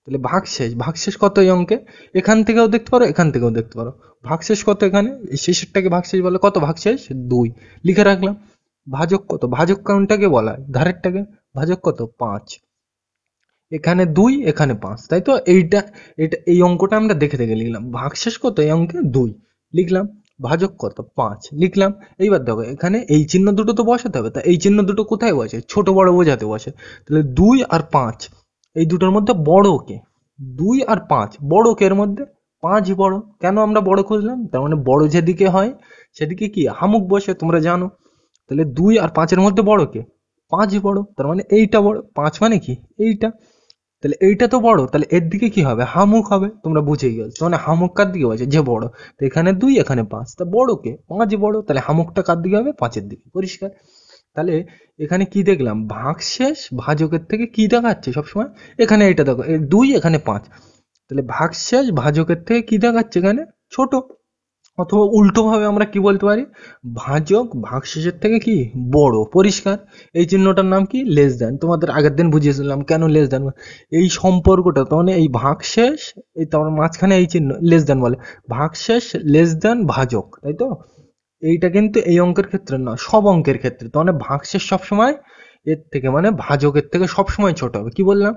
Speaker 1: তাহলে ভাগশেষ, ভাগশেষ কত এই অঙ্কে, এখান থেকেও দেখতে পারো, এখান থেকেও দেখতে পারো। ভাগশেষ কত, এখানে এই শেষেরটাকে ভাগশেষ বলে, কত ভাগশেষ, 2, লিখে রাখলাম। ভাজক কত, ভাজক কোনটাকে বলা হয়, ধারেরটাকে। ভাজক কত, 5। এখানে 2, এখানে 5, তাই তো। এইটা, এটা এই অঙ্কটা আমরা দেখে দেখে লিখলাম, ভাগশেষ কত এই অঙ্কে, 2, লিখলাম। ভাজক কত, 5, লিখলাম। এইবার দেখো এখানে এই চিহ্ন দুটো তো বসাতে হবে, তা এই চিহ্ন দুটো কোথায় বসে, ছোট বড় বোঝাতে বসে। তাহলে 2 আর 5, এই দুটোর মধ্যে বড় কে, 2 আর 5 বড় কে, এর মধ্যে 5 বড়। কেন আমরা বড় খুঁজলাম, তার মানে বড় যেদিকে হয় সেদিকে কি হামুক বসে, তোমরা জানো। তাহলে 2 আর 5-এর মধ্যে বড় কে, 5 বড়, তার মানে এইটা বড়। 5 মানে কি এইটা, তাহলে এইটা তো বড়, তাহলে এর দিকে কি হবে, হামুখ হবে। তোমরা বুঝেই গেছো, মানে হামুখ কার দিকে বলছে, যে বড়। তো এখানে 2 এখানে 5, তা বড় কে, 5 বড়, তাহলে হামুখটা কার দিকে হবে, 5-এর দিকে। পরিষ্কার। তাহলে এখানে কি দেখলাম, ভাগশেষ ভাজকের থেকে কি দেখাচ্ছে সবসময়, এখানে এটা দেখো 2 এখানে 5, তাহলে ভাগশেষ ভাজকের থেকে কি দেখাচ্ছে এখানে, ছোট। অথবা উল্টো ভাবে আমরা কি বলতে পারি, ভাজক ভাগশেষের থেকে কি বড়। পরিষ্কার। এই চিহ্নটার নাম কি, লেস দ্যান। তোমাদের আগের দিন বুঝিয়েছিলাম কেন লেস দ্যান, এই সম্পর্কটা তো, মানে এই ভাগশেষ, এই তোমার মাঝখানে এই চিহ্ন লেস দ্যান বলে, ভাগশেষ লেস দ্যান ভাজক, তাই তো। এইটা কিন্তু এই অঙ্কের ক্ষেত্রে না, সব অঙ্কের ক্ষেত্রে। তো মানে ভাগশেষ সবসময় এর থেকে, মানে ভাজকের থেকে সবসময় ছোট হবে। কি বললাম,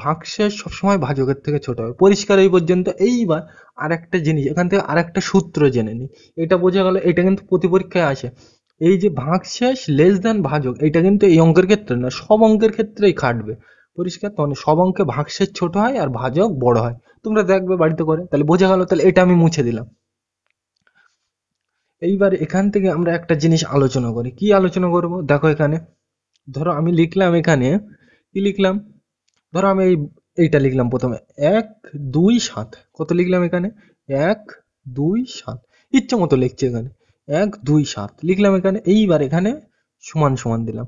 Speaker 1: ভাগশেষ সবসময় ভাজকের থেকে ছোট হবে। পরিষ্কার এই পর্যন্ত। এইবার আরেকটা জিনিস, এখান থেকে আরেকটা সূত্র জেনে নিই। এটা বোঝা গেল, এটা কিন্তু প্রতি পরীক্ষায় আসে। এই যে ভাগশেষ লেস দ্যান ভাজক, এটা কিন্তু এই অঙ্কের ক্ষেত্রে না, সব অঙ্কের ক্ষেত্রেই খাটবে। পরিষ্কার। তাহলে সব অঙ্কে ভাগশেষ ছোট হয় আর ভাজক বড় হয়, তোমরা দেখবে বাড়িতে করে। তাহলে বোঝা গেল, তাহলে এটা আমি মুছে দিলাম। এইবার এখান থেকে আমরা একটা জিনিস আলোচনা করি। কি আলোচনা করব, দেখো এখানে ধরো আমি লিখলাম, এখানে কি লিখলাম, ধরো আমি এইটা লিখলাম প্রথমে 1 2 7, কত লিখলাম এখানে, 1 2 7, ইচ্ছে মতো লিখছি এখানে 1 2 7 লিখলাম এখানে। এইবার এখানে সমান সমান দিলাম।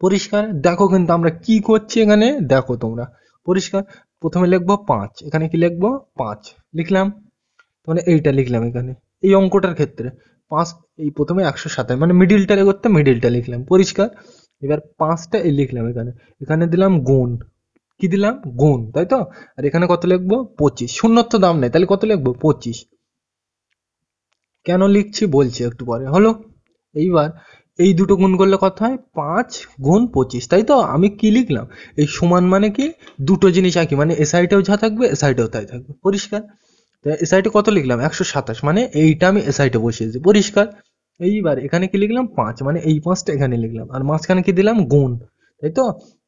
Speaker 1: পরিষ্কার। দেখো কিন্তু আমরা কি করছি এখানে, দেখো তোমরা। পরিষ্কার। প্রথমে লিখবো 5, এখানে কি লিখবো 5 লিখলাম, মানে এইটা লিখলাম এখানে এই অঙ্কটার ক্ষেত্রে 5, এই প্রথমে 127, মানে মিডিলটা করতে মিডিলটা লিখলাম। পরিষ্কার। এবার 5টা এই লিখলাম এখানে, এখানে দিলাম গুণ, কি দিলাম গুণ, তাই তো। আর এখানে কত লিখবো 25, শূন্যর তো দাম নেই, তাহলে কত লিখবো 25। কেন লিখছি বলছি একটু পরে, হলো। এইবার এই দুটো গুণ করলে কত হয়, 5 গুণ 25, তাই তো। আমি কি লিখলাম, এই সমান মানে কি, দুটো জিনিস একই, মানে এ সাইডেও যা থাকবে এ সাইডেও তাই থাকবে। পরিষ্কার। তো এ সাইডে কত লিখলাম 127, মানে এইটা আমি এ সাইডে বসিয়েছি। পরিষ্কার। এইবার এখানে কি লিখলাম 5, মানে এই 5টা এখানে লিখলাম, আর মাঝখানে কি দিলাম গুণ, তাই তো।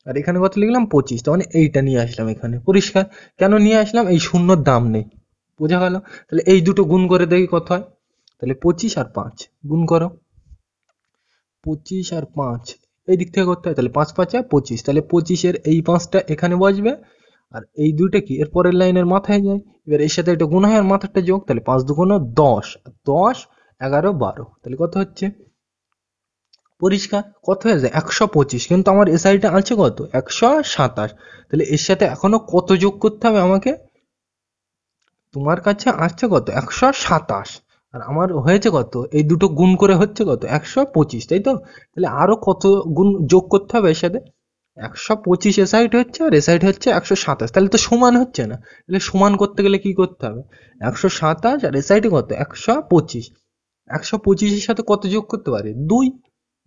Speaker 1: আর এখানে কত লিখলাম 25, তো মানে এইটা নিয়ে আসলাম এখানে। পরিষ্কার। কেন নিয়ে আসলাম, এই শূন্যর দাম নেই। বোঝা গেল। তাহলে এই দুটো গুণ করে দেখি কত হয়, তাহলে 25 আর 5 গুণ করো, 25 আর 5 এই দিক থেকে করতে হয়, তাহলে 5 5 25, তাহলে 25-এর এই 5টা এখানে বসবে, আর এই দুইটা কি এর পরের লাইনের মাথায় যায়। এবার এর সাথে এটা গুণ হয় আর মাথাটা যোগ, তাহলে 5 2 10, 10 11 12, তাহলে কত হচ্ছে, পরিষ্কার। কত হয়ে যায় 125, কিন্তু আমার এসআইটা আছে কত 127, তাহলে এর সাথে এখনো কত যোগ করতে হবে আমাকে, তোমার কাছে আসছে কত 127, আর আমার হয়েছে কত, এই দুটো গুণ করে হচ্ছে কত 125, তাই তো। তাহলে আরো কত গুণ যোগ করতে হবে এর সাথে, 125 এ সাইড হচ্ছে আর এ সাইড হচ্ছে 127, তাহলে তো সমান হচ্ছে না। তাহলে সমান করতে গেলে কি করতে হবে, 127 আর এ সাইডে কত 125, 125-এর সাথে কত যোগ করতে পারি 2,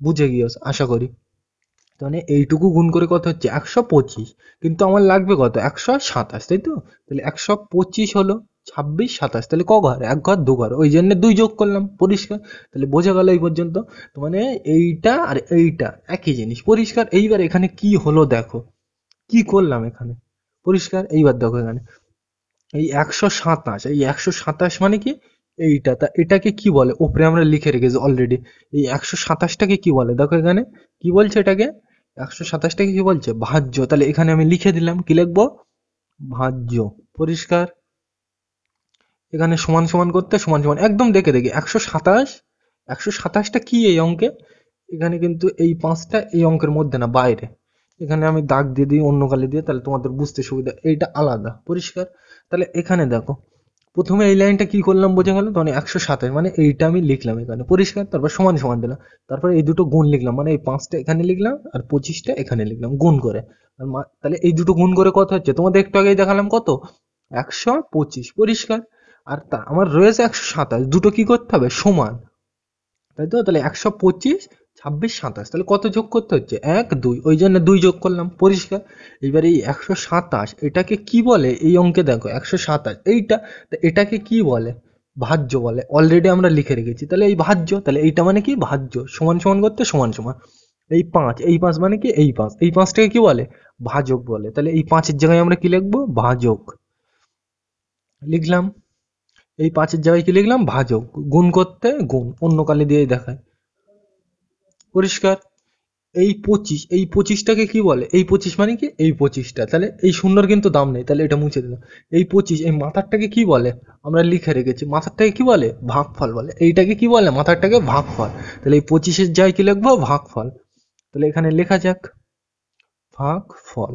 Speaker 1: বুঝে গিয়েছ আশা করি। মানে এইটুকু গুণ করে কত হচ্ছে 125, কিন্তু আমার লাগবে কত 127, তাই তো। তাহলে 125 হলো 26 27, তাহলে ক ঘর, এক ঘর দু ঘর, ওই জন্য 2 যোগ করলাম। পরিষ্কার। তাহলে বোঝা গেল এই পর্যন্ত। তো মানে এইটা আর এইটা একই জিনিস। পরিষ্কার। এইবার এখানে কি হলো দেখো, কি করলাম এখানে, পরিষ্কার। এইবার দেখো এখানে এই 127, এই 127 মানে কি এইটা, তা এটাকে কি বলে, উপরে আমরা লিখে রেখেছি অলরেডি। এই 127টাকে কি বলে, দেখো এখানে কি বলছে এটাকে, 127টাকে কি বলছে, ভাজ্য। তাহলে এখানে আমি লিখে দিলাম, কি লিখবো, ভাজ্য। পরিষ্কার। এখানে সমান সমান করতে সমান সমান একদম দেখে দেখে 127, 127টা কি এই অঙ্কে, এখানে কিন্তু এই 5টা এই অঙ্কের মধ্যে না, বাইরে। এখানে আমি দাগ দিয়ে দিই অন্য কালি দিয়ে, তাহলে তোমাদের বুঝতে সুবিধা, এইটা আলাদা। পরিষ্কার। তাহলে এখানে দেখো প্রথমে এই লাইনটা কি করলাম বোঝা গেল, মানে 127, মানে এইটা আমি লিখলাম এখানে। পরিষ্কার। তারপর সমান সমান দিলাম, তারপর এই দুটো গুণ লিখলাম, মানে এই 5টা এখানে লিখলাম আর 25টা এখানে লিখলাম গুণ করে। আর তাহলে এই দুটো গুণ করে কত হচ্ছে, তোমাদের একটু আগেই দেখালাম কত 125। পরিষ্কার। আর আমার রয়েছে 127, দুটো কি করতে হবে সমান, তাই তো। তাহলে 125 26 27, তাহলে কত যোগ করতে হচ্ছে 1 2, ওই জন্য 2 যোগ করলাম। পরিষ্কার। এইবার এই 127 এটাকে কি বলে, এই অঙ্কে দেখো 127 এইটা, তা এটাকে কি বলে, ভাজ্য বলে। অলরেডি আমরা লিখে রেখেছি, তাহলে এই ভাজ্য, তাহলে এইটা মানে কি ভাজ্য, সমান সমান করতে সমান সমান। এই 5, এই 5 মানে কি এই 5, এই 5টাকে কি বলে, ভাজক বলে। তাহলে এই 5-এর জায়গায় আমরা কি লিখবো, ভাজক লিখলাম। এই 5-এর জায়গায় কি লিখলাম, ভাজক। গুণ করতে গুণ, অন্য কালি দিয়ে দেখায়। পরিষ্কার। এই 25, এই 25টাকে কি বলে? এই 25 মানে কি? এই 25টা। তাহলে এই শূন্যর কিন্তু দাম নেই, তাহলে এটা মুছে দিলাম। এই 25, এই মাথারটাকে কি বলে? আমরা লিখে রেখেছি, মাথারটাকে কি বলে? ভাগফল বলে। এইটাকে কি বলে? মাথারটাকে ভাগফল। তাহলে এই 25-এর জায়গায় কি লিখবো? ভাগফল। তাহলে এখানে লেখা যাক ভাগফল।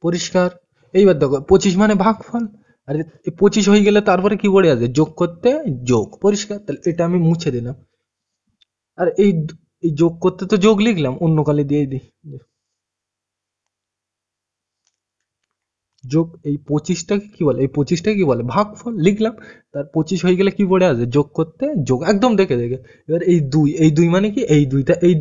Speaker 1: পরিষ্কার? এইবার দেখো 25 মানে ভাগফল, আর এই 25 হয়ে গেলে তারপরে কি পড়ে আছে? যোগ করতে যোগ। পরিষ্কার? তাহলে এটা আমি মুছে দিলাম। আর এই যোগ করতে তো যোগ লিখলাম, অন্য কালে দিয়ে দিই যোগ। এই 25টাকে কি বলে? এই 25টাকে কি বলে? ভাগফল লিখলাম। তার 25 হয়ে গেলে কি পড়ে আছে? যোগ করতে যোগ, একদম দেখে দেখে। এবার এই দুই মানে কি? এই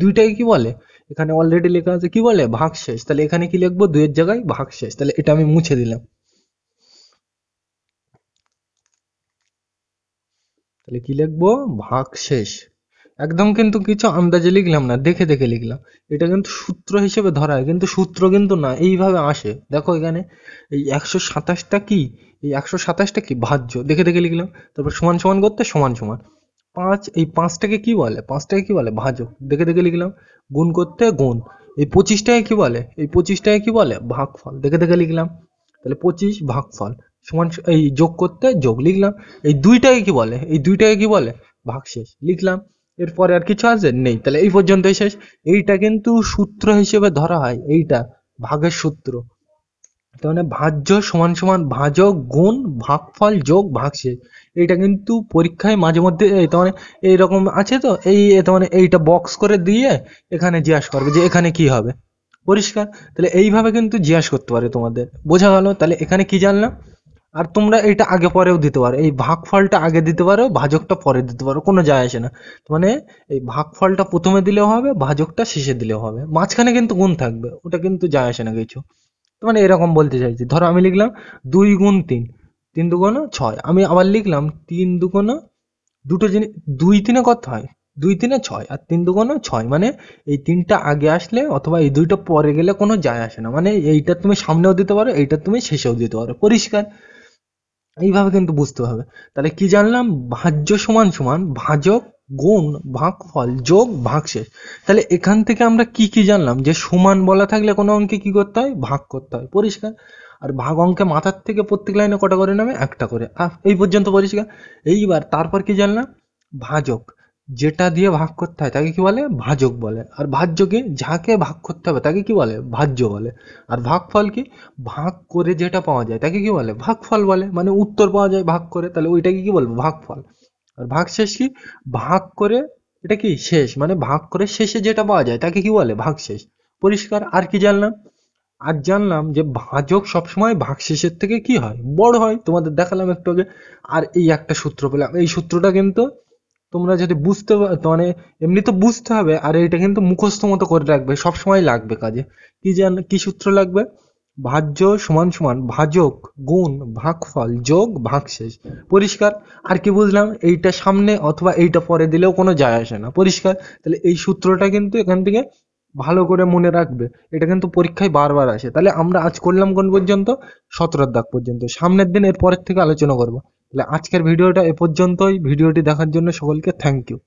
Speaker 1: দুইটাকে কি বলে? এখানে অলরেডি লেখা আছে কি বলে? ভাগশেষ। তাহলে এখানে কি লিখবো? 2-এর জায়গায় ভাগশেষ। তাহলে এটা আমি মুছে দিলাম। তাহলে কি লিখবো? ভাগশেষ। একদম কিন্তু কিছু আন্দাজে লিখলাম না, দেখে দেখে লিখলাম। এটা কিন্তু সূত্র হিসেবে ধরা হয়, কিন্তু সূত্র কিন্তু না, এইভাবে আসে। দেখো এখানে এই 127টা কি? এই 127টা কি? ভাজ্য। দেখে দেখে লিখলাম। তারপর সমান সমান করতে সমান সমান। 5, এই 5টাকে কি বলে? 5টাকে কি বলে? ভাজক। দেখে দেখে লিখলাম। গুণ করতে গুণ। এই 25টাকে কি বলে? এই 25টাকে কি বলে? ভাগফল। দেখে দেখে লিখলাম। তাহলে 25 ভাগফল সমান এই যোগ করতে যোগ লিখলাম। এই দুইটাকে কি বলে? এই দুইটাকে কি বলে? ভাগশেষ লিখলাম। এরপরে আর কিছু আছে? নেই। তাহলে এই পর্যন্তই শেষ। এইটা কিন্তু সূত্র হিসেবে ধরা হয়, এইটা ভাগের সূত্র। তার মানে ভাজ্য সমান সমান ভাজক গুণ ভাগফল যোগ ভাগশেষ। এইটা কিন্তু পরীক্ষায় মাঝে মধ্যে তার মানে এইরকম আছে তো, তার মানে এইটা বক্স করে দিয়ে এখানে জিজ্ঞাসা করবে যে এখানে কি হবে। পরিষ্কার? তাহলে এইভাবে কিন্তু জিজ্ঞাসা করতে পারে তোমাদের। বোঝা গেল? তাহলে এখানে কি জানলাম। আর তোমরা এটা আগে পরেও দিতে পারো, এই ভাগফলটা আগে দিতে পারো, ভাজকটা পরে দিতে পারো, কোনো যায় আসে না। মানে এই ভাগফলটা প্রথমে দিলেও হবে, ভাজকটা শেষে দিলেও হবে, মাঝখানে কিন্তু গুণ থাকবে, ওটা কিন্তু যায় আসে না কিছু। তো মানে এরকম বলতে চাইছি। ধরো আমি লিখলাম 2 গুণ 3, 3 দুগুণ 6। আমি আবার লিখলাম 3 দুগুণ, দুটো জিনিস 2 3-এ কত হয়? 2 3-এ 6, আর 3 দুগুণ 6। মানে এই 3টা আগে আসলে অথবা এই দুইটা পরে গেলে কোনো যায় আসে না। মানে এইটা তুমি সামনেও দিতে পারো, এইটা তুমি শেষেও দিতে পারো। পরিষ্কার? এইভাবে কিন্তু বুঝতে হবে। তাহলে কি জানলাম? ভাজ্য সমান সমান ভাজক গুণ ভাগফল যোগ ভাগশেষ। তাহলে এখান থেকে আমরা কি কি জানলাম? যে সমান বলা থাকলে কোনো অঙ্কে কি করতে হয়? ভাগ করতে হয়। পরিষ্কার? আর ভাগ অঙ্কে মাথার থেকে প্রত্যেক লাইনে কটা করে নামে? একটা করে। এই পর্যন্ত পরিষ্কার? এইবার তারপর কি জানলাম? ভাজক, যেটা দিয়ে ভাগ করতে হয় তাকে কি বলে? ভাজক বলে। আর ভাজ্যকে, যাকে ভাগ করতে হবে তাকে কি বলে? ভাজ্য বলে। আর ভাগফল কি? ভাগ করে যেটা পাওয়া যায় তাকে কি বলে? ভাগফল বলে। মানে উত্তর পাওয়া যায় ভাগ করে, তাহলে ওইটাকে কি বলবো? ভাগফল। আর ভাগশেষ কি? ভাগ করে, এটা কি? শেষ। মানে ভাগ করে শেষে যেটা পাওয়া যায় তাকে কি বলে? ভাগশেষ। পরিষ্কার? আর কি জানলাম? আর জানলাম যে ভাজক সবসময় ভাগশেষের থেকে কি হয়? বড় হয়। তোমাদের দেখালাম একটু আগে। আর এই একটা সূত্র পেলাম, এই সূত্রটা কিন্তু তোমরা যদি মানে এমনি তো বুঝতে হবে, আর এটা কিন্তু মুখস্থ মতো করে রাখবে, সবসময় লাগবে কাজে। কি সূত্র লাগবে? ভাজ্য সমান সমান ভাজক গুণ ভাগফল যোগ ভাগশেষ। পরিষ্কার? আর কি বুঝলাম? এইটা সামনে অথবা এইটা পরে দিলেও কোনো যায় আসে না। পরিষ্কার? তাহলে এই সূত্রটা কিন্তু এখান থেকে ভালো করে মনে রাখবে। এটা কিন্তু পরীক্ষায় বারবার আসে। তাহলে আমরা আজ করলাম কোন পর্যন্ত? 17 দাগ পর্যন্ত। সামনের দিন এর পরের থেকে আলোচনা করবো। তাহলে আজকের ভিডিওটা এ পর্যন্তই। ভিডিওটি দেখার জন্য সকলকে থ্যাংক ইউ।